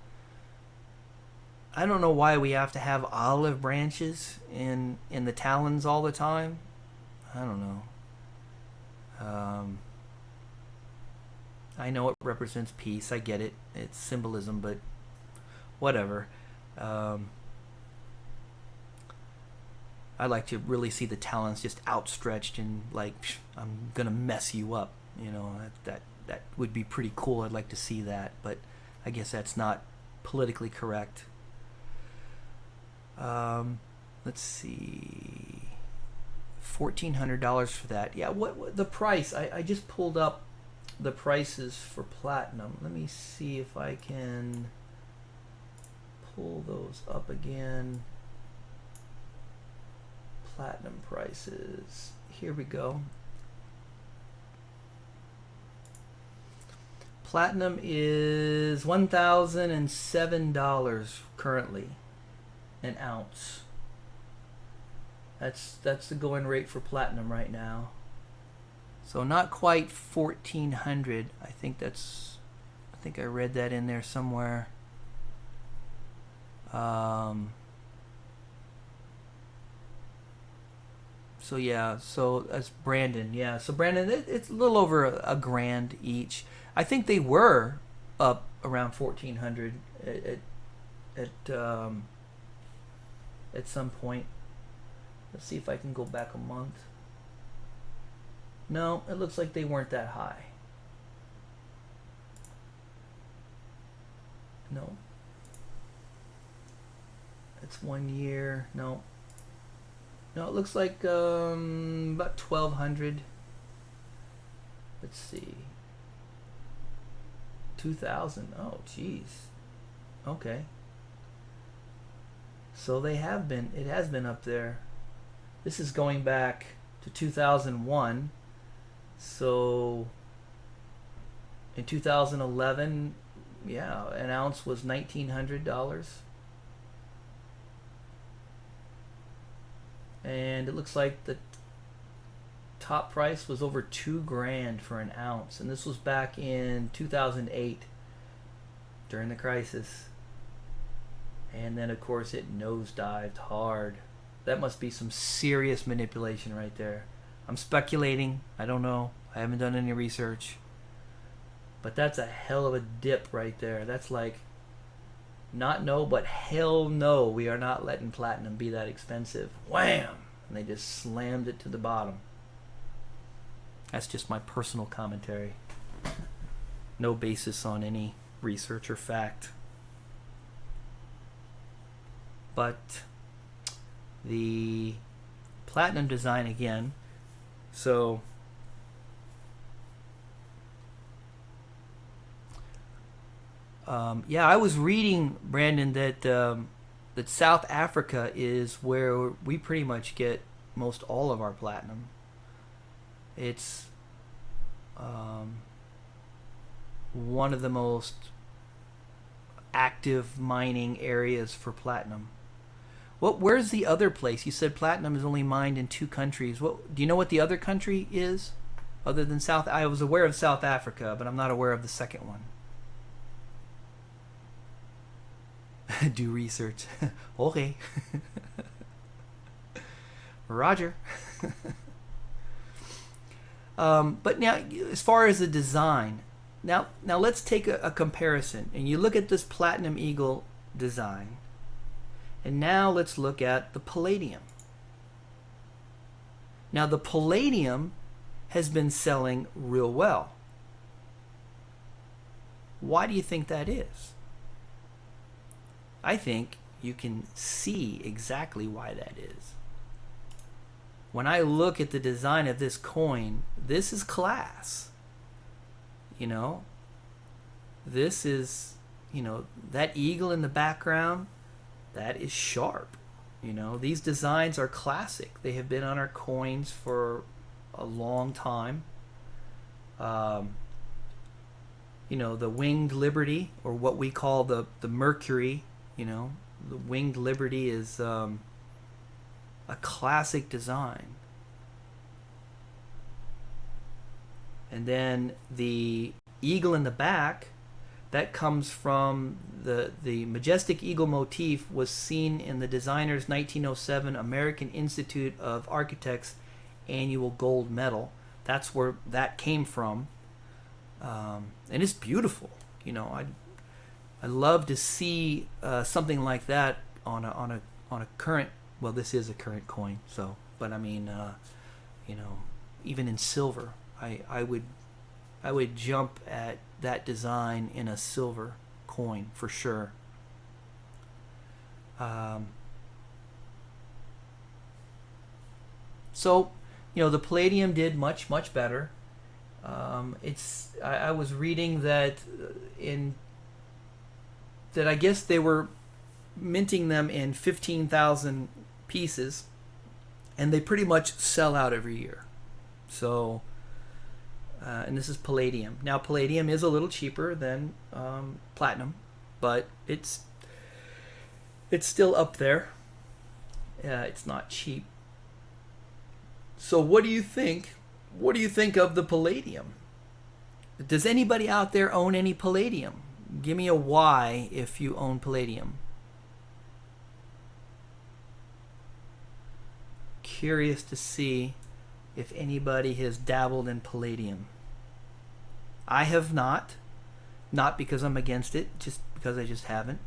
I don't know why we have to have olive branches in the talons all the time. I don't know. I know it represents peace. I get it. It's symbolism, but whatever. I like to really see the talons just outstretched and like, I'm gonna mess you up. You know, that would be pretty cool. I'd like to see that, but I guess that's not politically correct. Let's see, $1,400 for that. Yeah, what the price? I just pulled up the prices for platinum. Let me see if I can pull those up again. Platinum prices. Here we go. Platinum is $1,007 currently an ounce. That's the going rate for platinum right now. So not quite 1,400. I think I read that in there somewhere. So yeah, so that's Brandon. Yeah, so Brandon, it's a little over a grand each. I think they were up around 1,400 at some point. Let's see if I can go back a month. No, it looks like they weren't that high. No. It's 1 year. No. No, it looks like about 1,200. Let's see. 2,000. Oh, geez. Okay. So they have been. It has been up there. This is going back to 2001. So in 2011, yeah, an ounce was $1,900. And it looks like the top price was over $2,000 for an ounce, and this was back in 2008 during the crisis. And then of course it nosedived hard. That must be some serious manipulation right there. I'm speculating. I don't know. I haven't done any research. But that's a hell of a dip right there. That's like, not no, but hell no, we are not letting platinum be that expensive. Wham! And they just slammed it to the bottom. That's just my personal commentary. No basis on any research or fact. But the platinum design again. So yeah, I was reading, Brandon, that that South Africa is where we pretty much get most all of our platinum. It's one of the most active mining areas for platinum. Where's the other place? You said platinum is only mined in 2 countries. Do you know what the other country is, other than South? I was aware of South Africa, but I'm not aware of the second one. Do research. Okay. Roger. But now, as far as the design, now let's take a comparison. And you look at this Platinum Eagle design. And now let's look at the palladium. Now the palladium has been selling real well. Why do you think that is? I think you can see exactly why that is. When I look at the design of this coin, this is class. You know, this is, you know, that eagle in the background, that is sharp. You know, these designs are classic. They have been on our coins for a long time. You know, the Winged Liberty, or what we call the Mercury, you know, the Winged Liberty is a classic design. And then the eagle in the back, That comes from the majestic eagle motif was seen in the designer's 1907 American Institute of Architects annual gold medal. That's where that came from, and it's beautiful. You know, I love to see something like that on a current. Well, this is a current coin, so. But I mean, you know, even in silver, I would jump at that design in a silver coin for sure. So, you know, the palladium did much better. I was reading that that I guess they were minting them in 15,000 pieces, and they pretty much sell out every year. So, and this is palladium. Now, palladium is a little cheaper than platinum, but it's still up there. It's not cheap. So, what do you think? What do you think of the palladium? Does anybody out there own any palladium? Give me a Y if you own palladium. Curious to see if anybody has dabbled in palladium. I have not because I'm against it, just because I just haven't.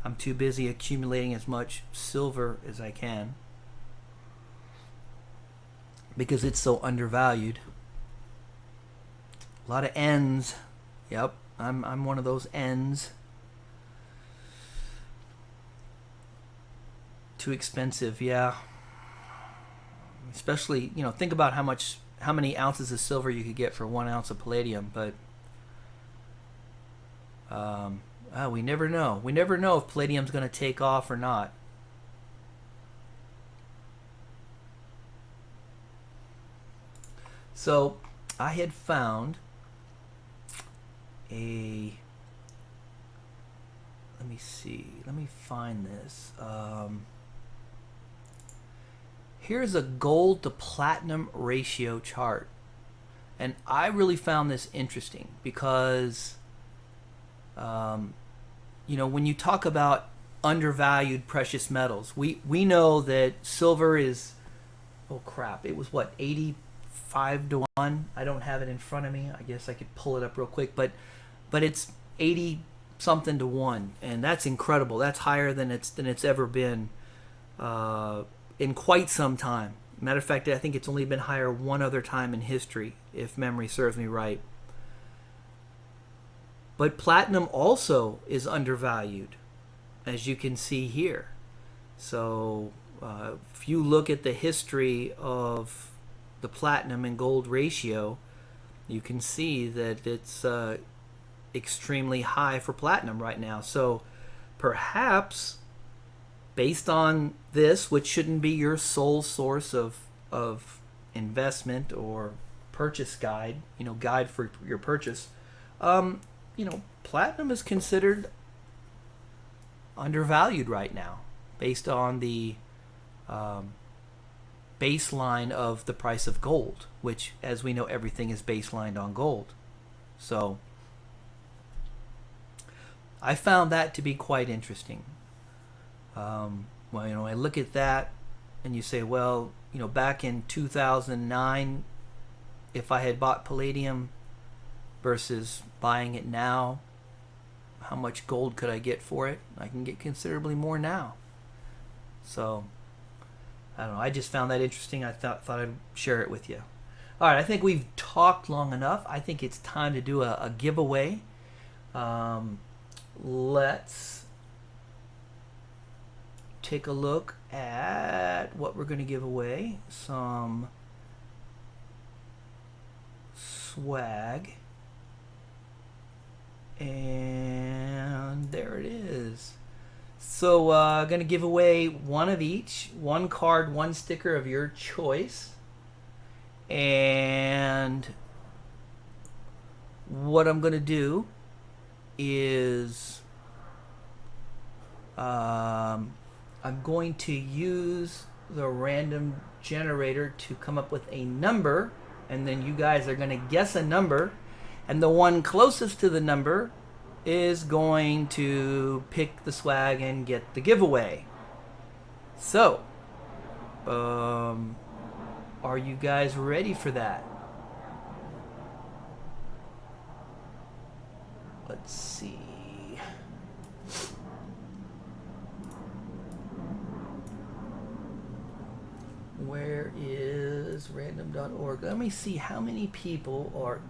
I'm too busy accumulating as much silver as I can because it's so undervalued. A lot of N's. Yep, I'm one of those N's. Too expensive, yeah. Especially, you know, think about how many ounces of silver you could get for 1 ounce of palladium, but we never know. We never know if palladium's going to take off or not. So, I had found let me see. Let me find this. Here's a gold to platinum ratio chart. And I really found this interesting because, you know, when you talk about undervalued precious metals, we know that silver is, oh crap, it was what, 85 to 1? I don't have it in front of me. I guess I could pull it up real quick, but it's 80 something to 1, and that's incredible. That's higher than it's ever been in quite some time. Matter of fact, I think it's only been higher one other time in history, if memory serves me right. But platinum also is undervalued, as you can see here. So if you look at the history of the platinum and gold ratio, you can see that it's extremely high for platinum right now. So perhaps, based on this, which shouldn't be your sole source of investment or purchase guide, you know, guide for your purchase, you know, platinum is considered undervalued right now based on the baseline of the price of gold, which, as we know, everything is baselined on gold. So I found that to be quite interesting. Well, you know, I look at that and you say, well, you know, back in 2009, if I had bought palladium versus buying it now, how much gold could I get for it? I can get considerably more now. So, I don't know. I just found that interesting. I thought I'd share it with you. All right, I think we've talked long enough. I think it's time to do a giveaway. Let's take a look at what we're going to give away. Some swag. And there it is. So going to give away one of each. One card, one sticker of your choice. And what I'm going to do is I'm going to use the random generator to come up with a number, and then you guys are going to guess a number, and the one closest to the number is going to pick the swag and get the giveaway. So, are you guys ready for that? Let's see. Where is random.org? Let me see how many people are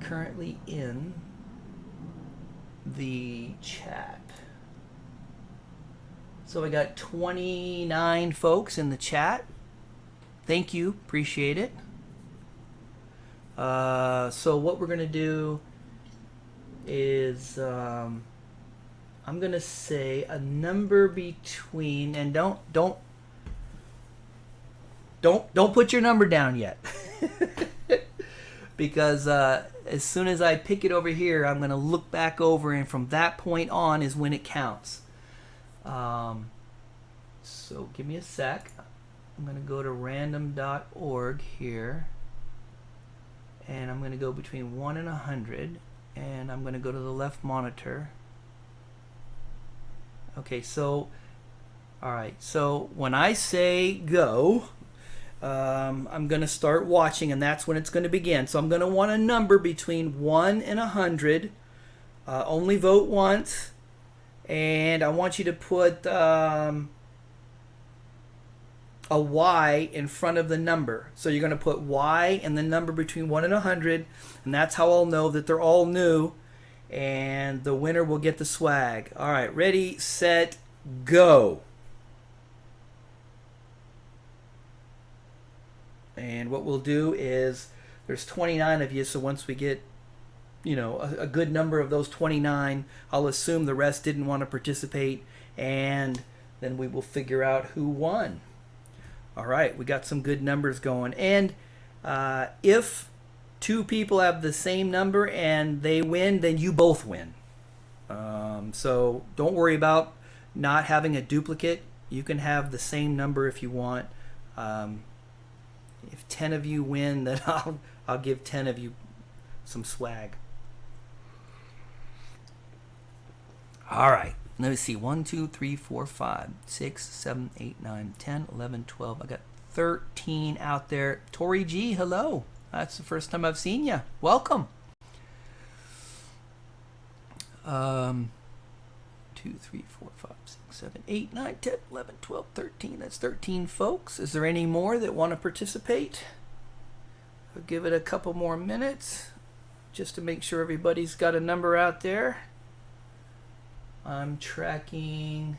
currently in the chat. So I got 29 folks in the chat. Thank you, appreciate it. So what we're gonna do is I'm gonna say a number between, and don't put your number down yet. Because as soon as I pick it over here, I'm going to look back over, and from that point on is when it counts. So give me a sec. I'm going to go to random.org here, and I'm going to go between 1 and 100, and I'm going to go to the left monitor. Okay, so all right, so when I say go, I'm going to start watching, and that's when it's going to begin. So I'm going to want a number between 1 and 100. Only vote once. And I want you to put a Y in front of the number. So you're going to put Y and the number between 1 and 100. And that's how I'll know that they're all new. And the winner will get the swag. All right, ready, set, go. And what we'll do is, there's 29 of you, so once we get, you know, a good number of those 29, I'll assume the rest didn't want to participate, and then we will figure out who won. All right, we got some good numbers going. And if two people have the same number and they win, then you both win. So don't worry about not having a duplicate. You can have the same number if you want. If 10 of you win, then I'll give 10 of you some swag. All right. Let me see. 1, 2, 3, 4, 5, 6, 7, 8, 9, 10, 11, 12. I got 13 out there. Tori G, hello. That's the first time I've seen you. Welcome. 2, 3, 4, 5, 6, 7, 8, 9, 10, 11, 12, 13. That's 13 folks. Is there any more that want to participate? I'll give it a couple more minutes just to make sure everybody's got a number out there. I'm tracking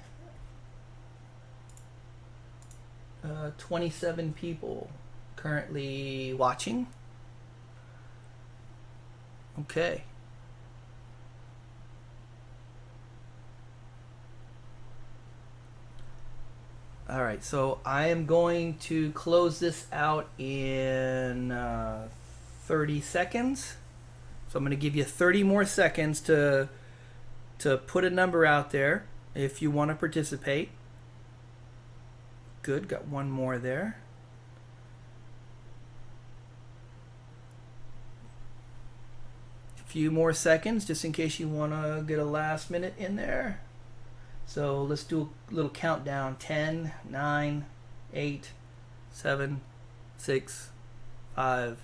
27 people currently watching. Okay. All right, so I am going to close this out in 30 seconds. So I'm going to give you 30 more seconds to put a number out there if you want to participate. Good, got one more there. A few more seconds just in case you want to get a last minute in there. So let's do a little countdown. 10, 9, 8, 7, 6, 5,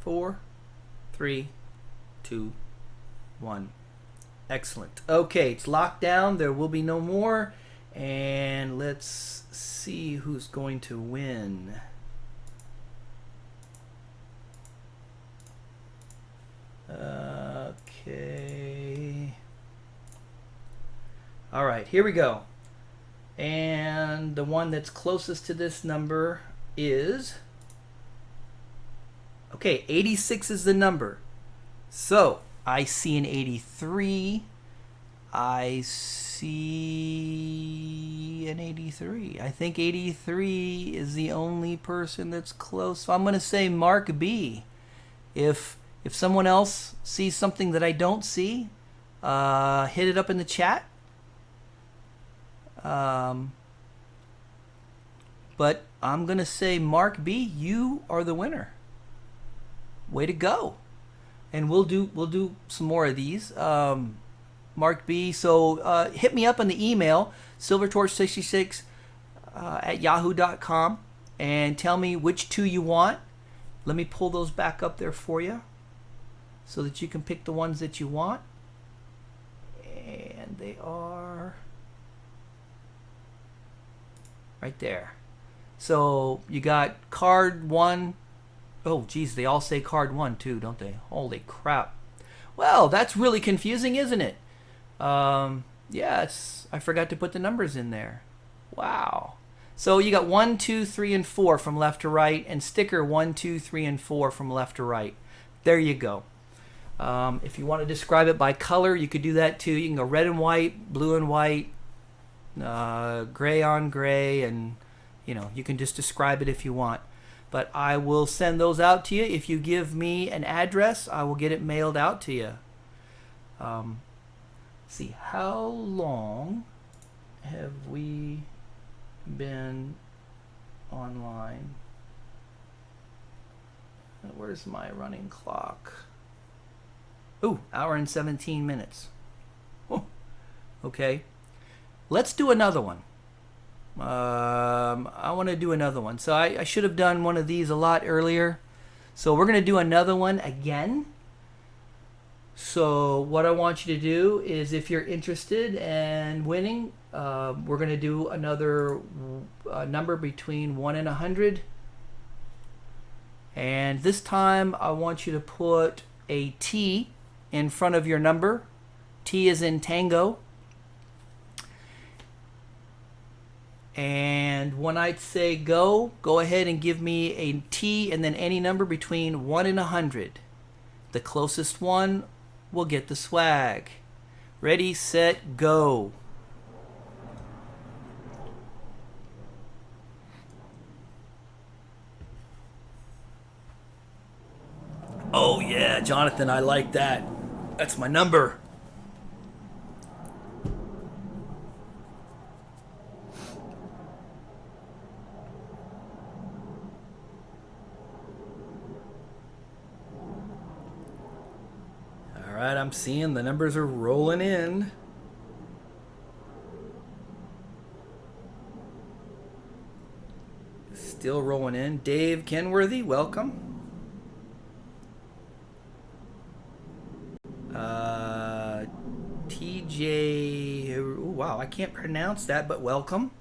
4, 3, 2, 1. Excellent. Okay, it's locked down. There will be no more. And let's see who's going to win. Okay. All right, here we go. And the one that's closest to this number is... Okay, 86 is the number. So, I see an 83. I see an 83. I think 83 is the only person that's close. So I'm going to say Mark B. If someone else sees something that I don't see, hit it up in the chat. But I'm going to say Mark B, you are the winner. Way to go. and we'll do some more of these. Mark B. So hit me up on the email SilverTorch66 at yahoo.com and tell me which two you want. Let me pull those back up there for you so that you can pick the ones that you want. And they are right there. So you got card 1. Oh, geez, they all say card 1 too, don't they? Holy crap. Well, that's really confusing, isn't it? Yeah, I forgot to put the numbers in there. Wow. So you got 1, 2, 3, and 4 from left to right, and sticker 1, 2, 3, and 4 from left to right. There you go. If you want to describe it by color, you could do that too. You can go red and white, blue and white, gray on gray, and you can just describe it if you want. But I will send those out to you. If you give me an address, I will get it mailed out to you. See, how long have we been online? Where's my running clock? Ooh, hour and 17 minutes. Oh, okay. Let's do another one. I want to do another one. So I should have done one of these a lot earlier. So we're going to do another one again. So what I want you to do is, if you're interested in winning, we're going to do another number between 1 and 100. And this time I want you to put a T in front of your number. T is in tango. And when I say go ahead and give me a T and then any number between 1 and 100. The closest one will get the swag. Ready, set, go. Oh yeah, Jonathan, I like that. That's my number. All right, I'm seeing the numbers are rolling in. Still rolling in. Dave Kenworthy, welcome. TJ, oh, wow, I can't pronounce that, but welcome.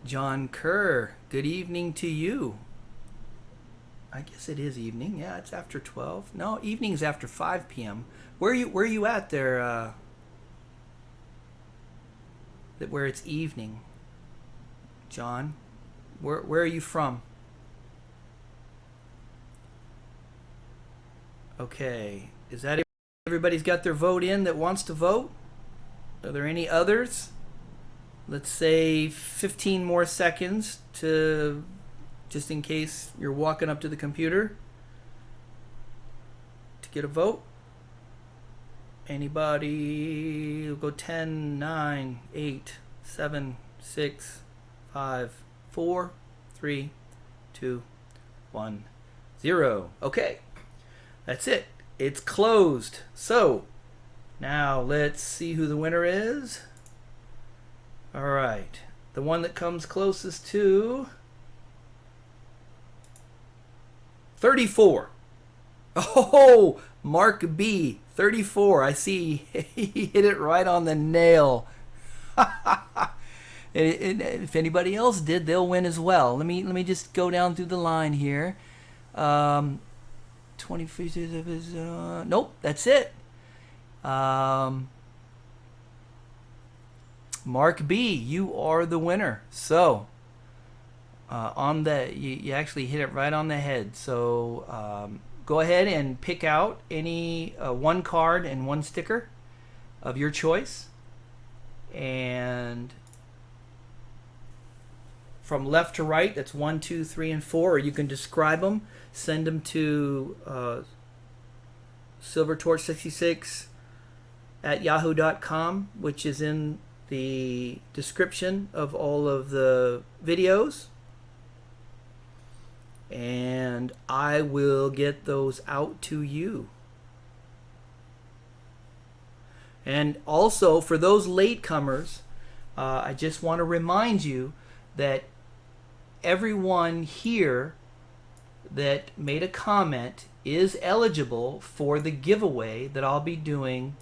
John Kerr, good evening to you. I guess it is evening. Yeah, it's after 12. No, evening's after 5 p.m. Where are you at there? Where it's evening, John? Where are you from? Okay, is that everybody's got their vote in that wants to vote? Are there any others? Let's say 15 more seconds to, just in case you're walking up to the computer to get a vote. Anybody? We'll go 10, 9, 8, 7, 6, 5, 4, 3, 2, 1, 0. Okay. That's it. It's closed. So, now let's see who the winner is. All right. The one that comes closest to 34. Oh, Mark B, 34. I see he hit it right on the nail. And if anybody else did, they'll win as well. Let me just go down through the line here. 20 feet of his, nope, that's it. Mark B, you are the winner. So on the you actually hit it right on the head. So go ahead and pick out any one card and one sticker of your choice, and from left to right, that's 1, 2, 3, and 4, or you can describe them. Send them to SilverTorch66 at yahoo.com, which is in the description of all of the videos. and I will get those out to you. And also, for those latecomers, I just want to remind you that everyone here that made a comment is eligible for the giveaway that I'll be doing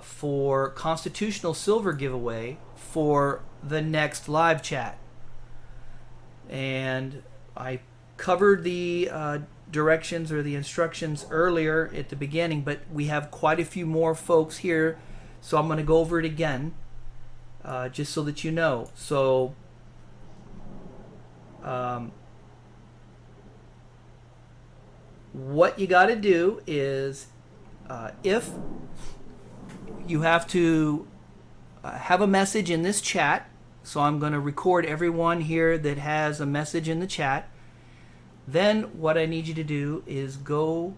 for Constitutional Silver giveaway for the next live chat. And I covered the directions or the instructions earlier at the beginning, but we have quite a few more folks here, so I'm going to go over it again just so that you know. So what you got to do is if you have to have a message in this chat, so I'm going to record everyone here that has a message in the chat. Then what I need you to do is go,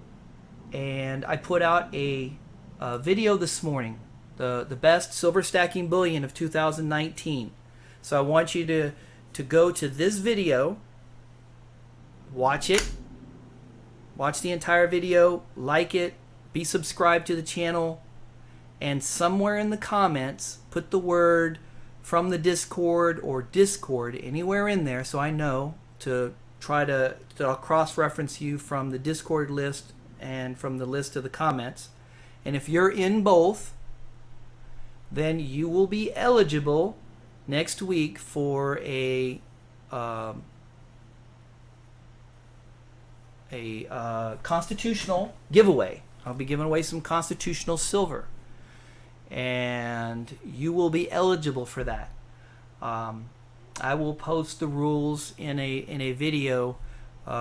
and I put out a video this morning, the best silver stacking bullion of 2019. So I want you to go to this video, watch it, watch the entire video, like it, be subscribed to the channel, and somewhere in the comments put the word from the Discord or Discord anywhere in there, so I know to try to cross-reference you from the Discord list and from the list of the comments. And if you're in both, then you will be eligible next week for a constitutional giveaway. I'll be giving away some constitutional silver, and you will be eligible for that. I will post the rules in a video,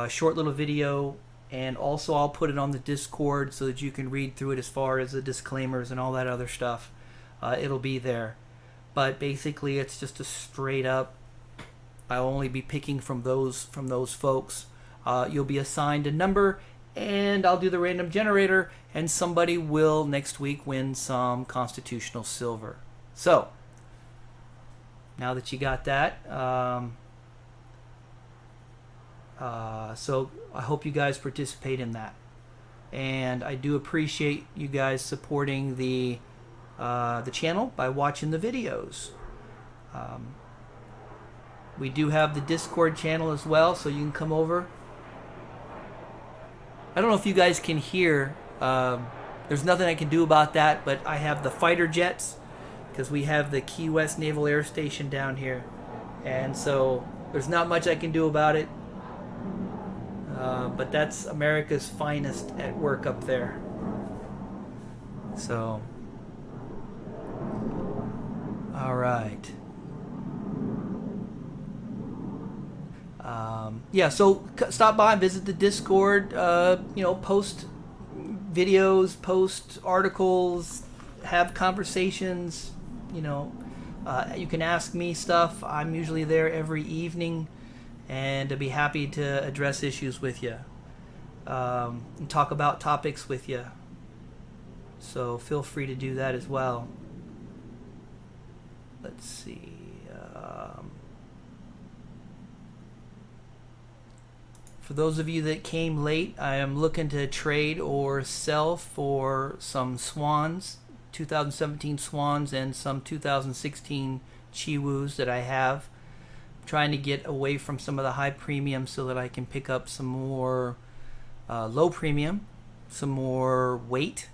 short little video, and also I'll put it on the Discord so that you can read through it as far as the disclaimers and all that other stuff. It'll be there. But basically it's just a straight up, I'll only be picking from those folks. You'll be assigned a number, and I'll do the random generator, and somebody will next week win some constitutional silver. So now that you got that, so I hope you guys participate in that, and I do appreciate you guys supporting the channel by watching the videos. We do have the Discord channel as well, so you can come over. I don't know if you guys can hear. There's nothing I can do about that, but I have the fighter jets, because we have the Key West Naval Air Station down here, and so there's not much I can do about it, but that's America's finest at work up there. So all right, yeah, so stop by and visit the Discord, post videos, post articles, have conversations. You can ask me stuff. I'm usually there every evening, and I'd be happy to address issues with you, and talk about topics with you. So feel free to do that as well. Let's see. For those of you that came late, I am looking to trade or sell for some swans, 2017 swans, and some 2016 chiwus that I have. I'm trying to get away from some of the high premium so that I can pick up some more low premium, some more weight.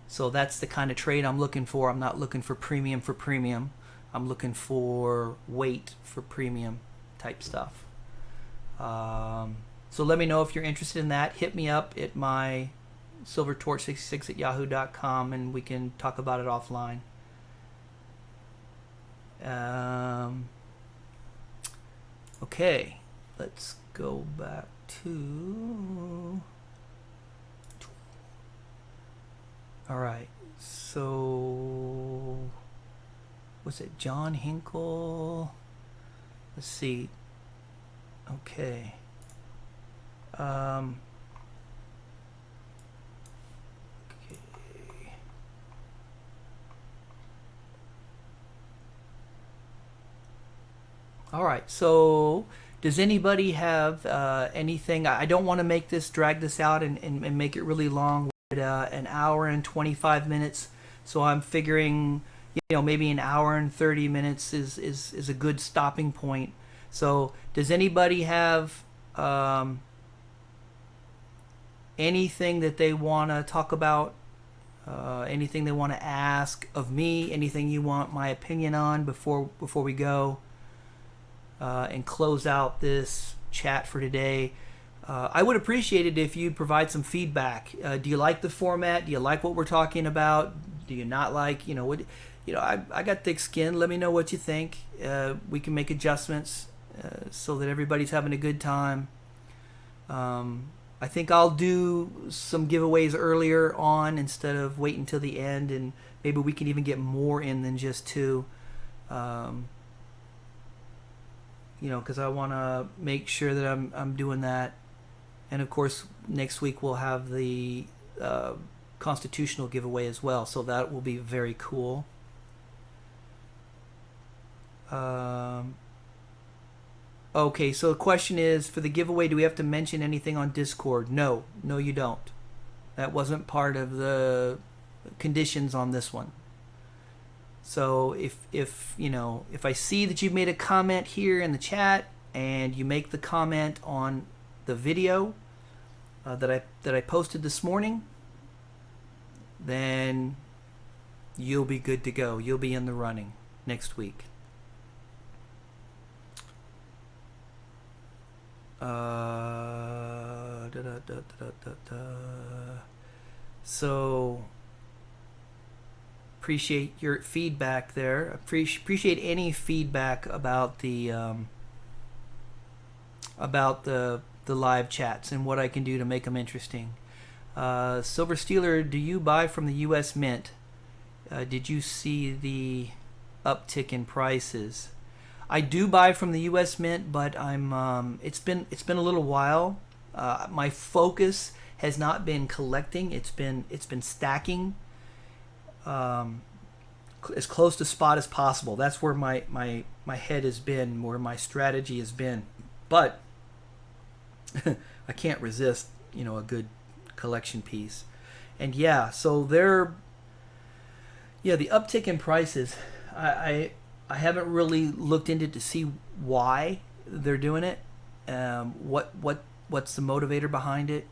So that's the kind of trade I'm looking for. I'm not looking for premium for premium. I'm looking for weight for premium type stuff. So let me know if you're interested in that. Hit me up at my SilverTorch66 at yahoo.com, and we can talk about it offline. Okay, let's go back to... Alright, so... was it John Hinkle? Let's see. Okay. Okay. All right, so Does anybody have anything? I don't want to drag this out and make it really long. We're at an hour and 25 minutes, so I'm figuring, maybe an hour and 30 minutes is a good stopping point. So does anybody have anything that they want to talk about? Anything they want to ask of me? Anything you want my opinion on before we go and close out this chat for today? I would appreciate it if you'd provide some feedback. Do you like the format? Do you like what we're talking about? Do you not like? I got thick skin. Let me know what you think. We can make adjustments so that everybody's having a good time. I think I'll do some giveaways earlier on instead of waiting till the end, and maybe we can even get more in than just 2. Because I want to make sure that I'm doing that. And of course, next week we'll have the constitutional giveaway as well, so that will be very cool. Okay, so the question is, for the giveaway, do we have to mention anything on Discord? No, you don't. That wasn't part of the conditions on this one. So if I see that you've made a comment here in the chat and you make the comment on the video that I posted this morning, then you'll be good to go. You'll be in the running next week. So appreciate your feedback there. Appreciate any feedback about the live chats and what I can do to make them interesting. Silver Steeler, do you buy from the U.S. Mint? Did you see the uptick in prices? I do buy from the U.S. Mint, but it's been a little while. My focus has not been collecting. It's been stacking as close to spot as possible. That's where my head has been, where my strategy has been. But I can't resist, a good collection piece. And so the uptick in prices, I haven't really looked into it to see why they're doing it. What's the motivator behind it?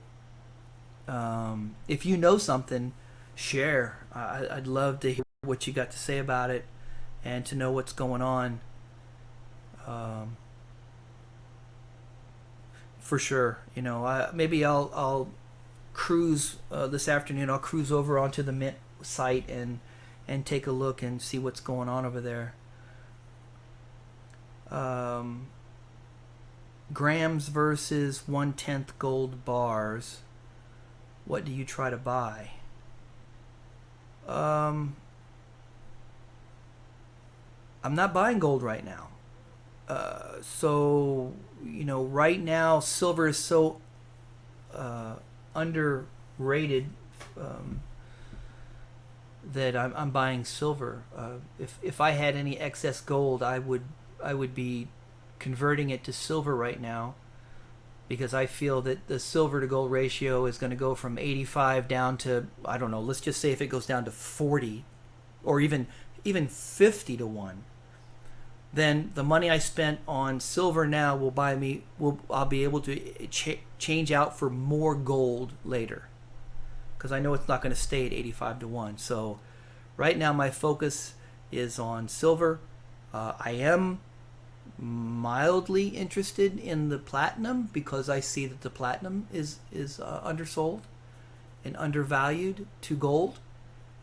If you know something, share. I'd love to hear what you got to say about it and to know what's going on. For sure, maybe I'll cruise this afternoon. I'll cruise over onto the Mint site and take a look and see what's going on over there. Grams versus 1/10 gold bars. What do you try to buy? I'm not buying gold right now. So right now silver is so underrated that I'm buying silver. If I had any excess gold, I would be converting it to silver right now, because I feel that the silver to gold ratio is going to go from 85 down to, I don't know, let's just say if it goes down to 40 or even 50 to 1, then the money I spent on silver now I'll be able to change out for more gold later, because I know it's not going to stay at 85 to 1. So right now my focus is on silver. I am mildly interested in the platinum, because I see that the platinum is undersold and undervalued to gold.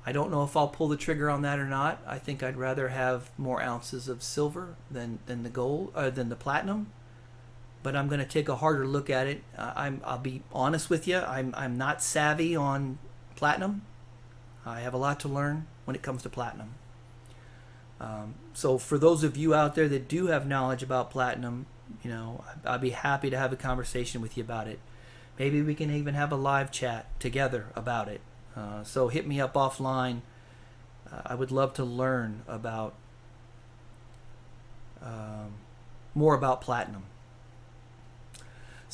I don't know if I'll pull the trigger on that or not. I think I'd rather have more ounces of silver than the gold than the platinum. But I'm going to take a harder look at it. I'll be honest with you. I'm not savvy on platinum. I have a lot to learn when it comes to platinum. So for those of you out there that do have knowledge about platinum, I'd be happy to have a conversation with you about it. Maybe we can even have a live chat together about it. So hit me up offline. I would love to learn about more about platinum.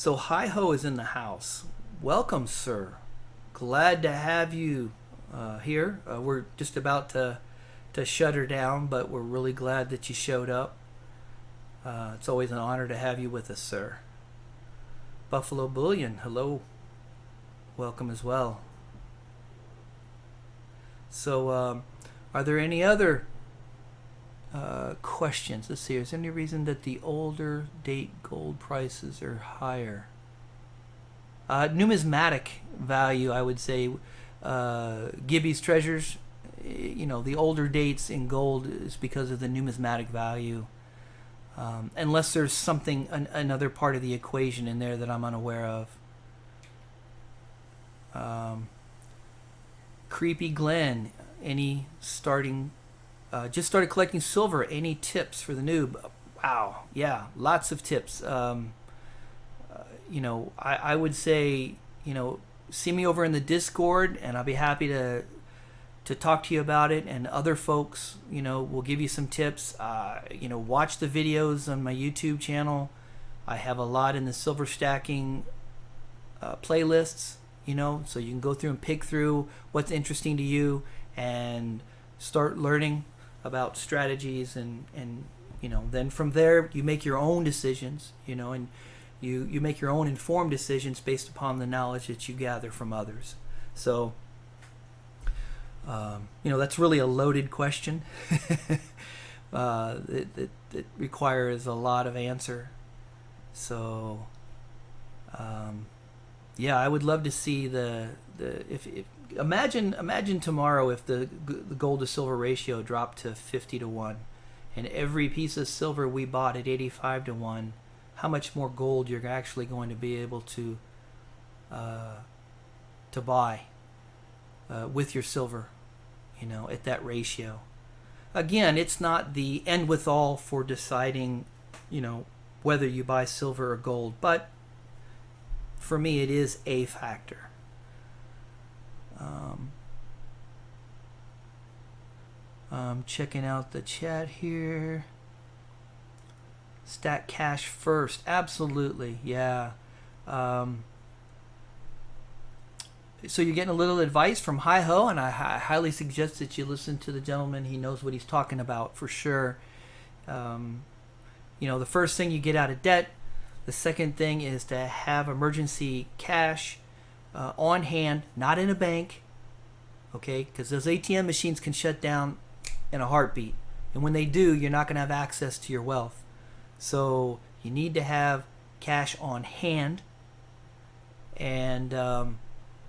So Hi-Ho is in the house. Welcome, sir. Glad to have you here. We're just about to shut her down, but we're really glad that you showed up. It's always an honor to have you with us, sir. Buffalo Bullion, hello. Welcome as well. So, are there any other questions? Let's see. Is there any reason that the older date gold prices are higher? Numismatic value, I would say. Gibby's treasures, you know, the older dates in gold is because of the numismatic value. Unless there's something, another part of the equation in there that I'm unaware of. Creepy Glenn, any starting, just started collecting silver. Any tips for the noob? Wow, yeah, lots of tips. You know, I would say, you know, see me over in the Discord, and I'll be happy to talk to you about it. And other folks, you know, will give you some tips. You know, watch the videos on my YouTube channel. I have a lot in the silver stacking playlists. You know, so you can go through and pick through what's interesting to you and start learning about strategies, and you know, then from there you make your own decisions, you know, and you make your own informed decisions based upon the knowledge that you gather from others. So you know, that's really a loaded question. It requires a lot of answer. So yeah, I would love to see if imagine tomorrow if the gold to silver ratio dropped to 50 to 1, and every piece of silver we bought at 85 to 1, how much more gold you're actually going to be able to buy with your silver, you know, at that ratio. Again, it's not the end with all for deciding, you know, whether you buy silver or gold, but for me, it is a factor. I'm checking out the chat here. Stack cash first. Absolutely, yeah. So you're getting a little advice from Hi-Ho, and I highly suggest that you listen to the gentleman. He knows what he's talking about for sure. You know, the first thing, you get out of debt. The second thing is to have emergency cash on hand, not in a bank, okay? Because those ATM machines can shut down in a heartbeat. And when they do, you're not going to have access to your wealth. So you need to have cash on hand. And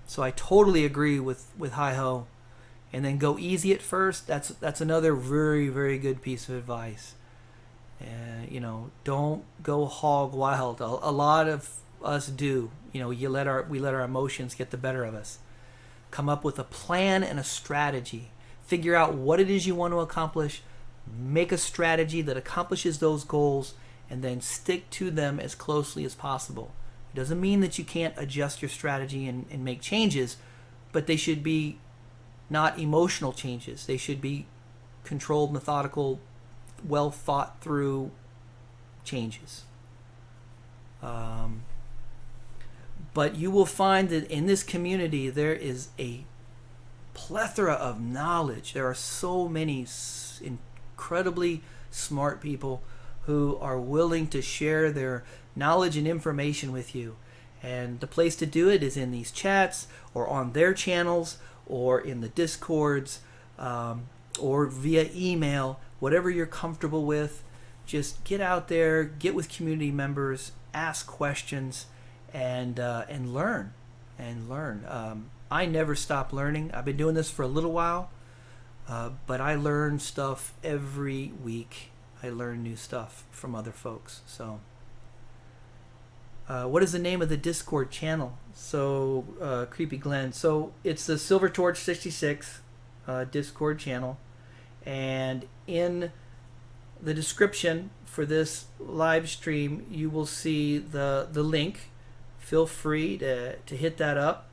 so I totally agree with Hi-Ho. And then go easy at first. That's another very, very good piece of advice. You know, don't go hog wild. A lot of us do. You know, we let our emotions get the better of us. Come up with a plan and a strategy. Figure out what it is you want to accomplish. Make a strategy that accomplishes those goals, and then stick to them as closely as possible. It doesn't mean that you can't adjust your strategy and make changes, but they should be not emotional changes. They should be controlled, methodical, well thought through changes. But you will find that in this community there is a plethora of knowledge. There are so many incredibly smart people who are willing to share their knowledge and information with you. And the place to do it is in these chats, or on their channels, or in the Discords, or via email. Whatever you're comfortable with, just get out there, get with community members, ask questions, and learn. I never stop learning. I've been doing this for a little while, but I learn stuff every week. I learn new stuff from other folks. So, what is the name of the Discord channel? So, Creepy Glenn. So it's the SilverTorch66 Discord channel. And in the description for this live stream, you will see the link. Feel free to hit that up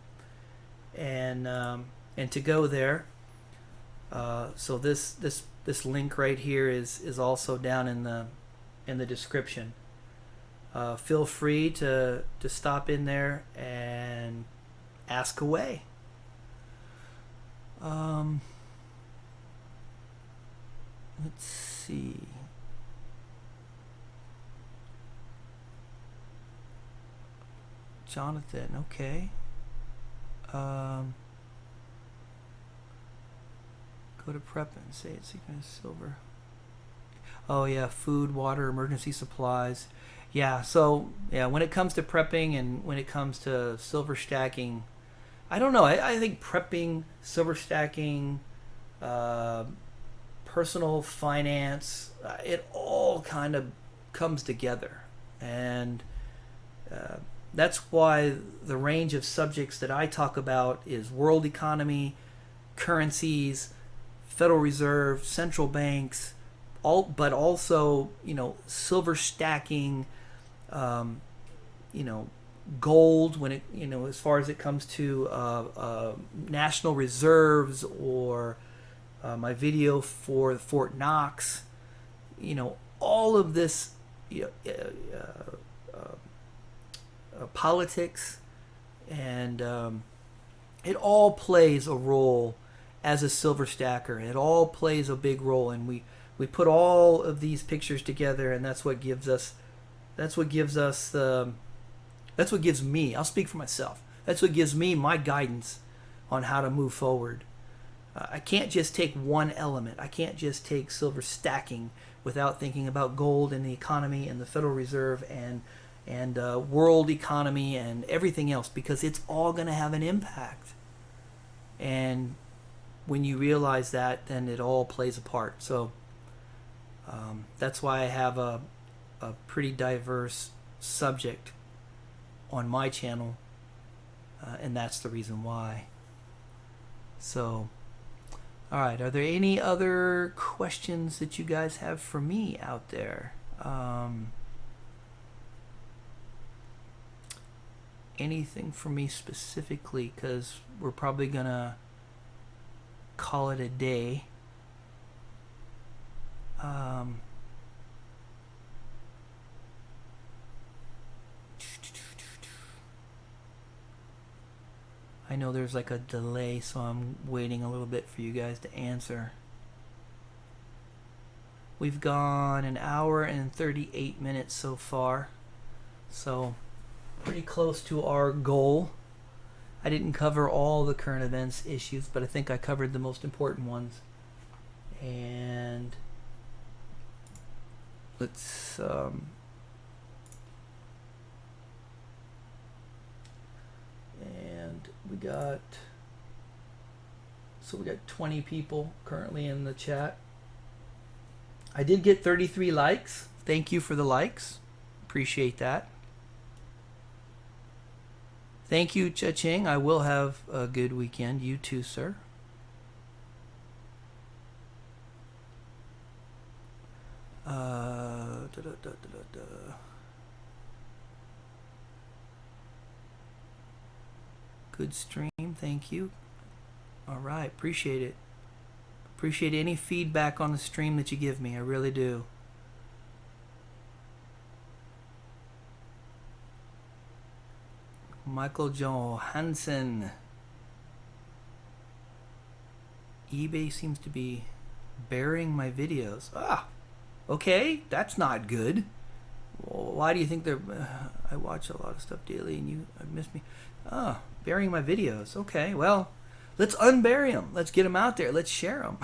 and to go there. So this link right here is also down in the description. feel free to stop in there and ask away. Let's see. Jonathan, okay. Go to prep and say it's silver. Oh yeah, food, water, emergency supplies. Yeah, so yeah, when it comes to prepping and when it comes to silver stacking, I don't know. I think prepping, silver stacking, personal finance, it all kind of comes together. And that's why the range of subjects that I talk about is world economy, currencies, Federal Reserve, central banks, but also, silver stacking, gold when it, as far as it comes to national reserves, or my video for Fort Knox, all of this, politics, and it all plays a role as a silver stacker. It all plays a big role, and we put all of these pictures together, and that's what gives me, I'll speak for myself, that's what gives me my guidance on how to move forward. I can't just take one element. I can't just take silver stacking without thinking about gold and the economy and the Federal Reserve and world economy and everything else, because it's all going to have an impact. And when you realize that, then it all plays a part. So that's why I have a pretty diverse subject on my channel, and that's the reason why. So, all right, are there any other questions that you guys have for me out there? Anything for me specifically, because we're probably gonna call it a day. I know there's like a delay, so I'm waiting a little bit for you guys to answer. We've gone an hour and 38 minutes so far, so pretty close to our goal. I didn't cover all the current events issues, but I think I covered the most important ones. And let's and we got 20 people currently in the chat. I did get 33 likes. Thank you for the likes. Appreciate that. Thank you, Cha-Ching. I will have a good weekend. You too, sir. Good stream. Thank you. All right. Appreciate it. Appreciate any feedback on the stream that you give me. I really do. Michael Johansson. eBay seems to be burying my videos. Okay, that's not good. Why do you think they're... I watch a lot of stuff daily and you miss me. Burying my videos. Okay, well, let's unbury them. Let's get them out there. Let's share them.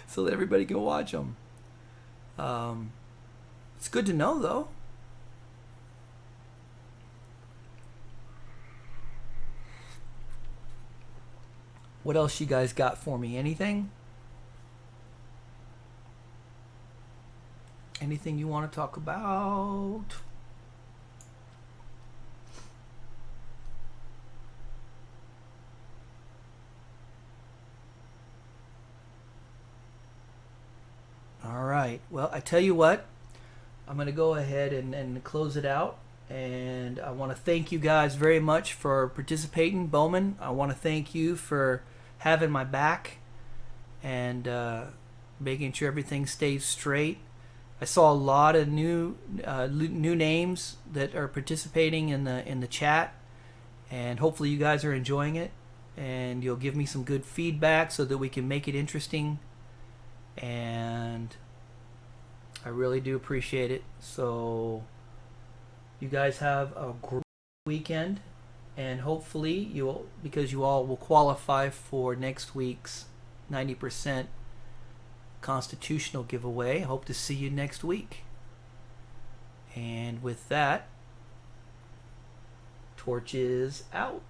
So that everybody can watch them. It's good to know, though. What else you guys got for me? Anything? Anything you want to talk about? All right. Well, I tell you what, I'm going to go ahead and close it out. And I want to thank you guys very much for participating. Bowman, I want to thank you for having my back and making sure everything stays straight. I saw a lot of new names that are participating in the chat, and hopefully you guys are enjoying it, and you'll give me some good feedback so that we can make it interesting. And I really do appreciate it. So you guys have a great weekend, and hopefully because you all will qualify for next week's 90% constitutional giveaway. I hope to see you next week. And with that, Torch is out.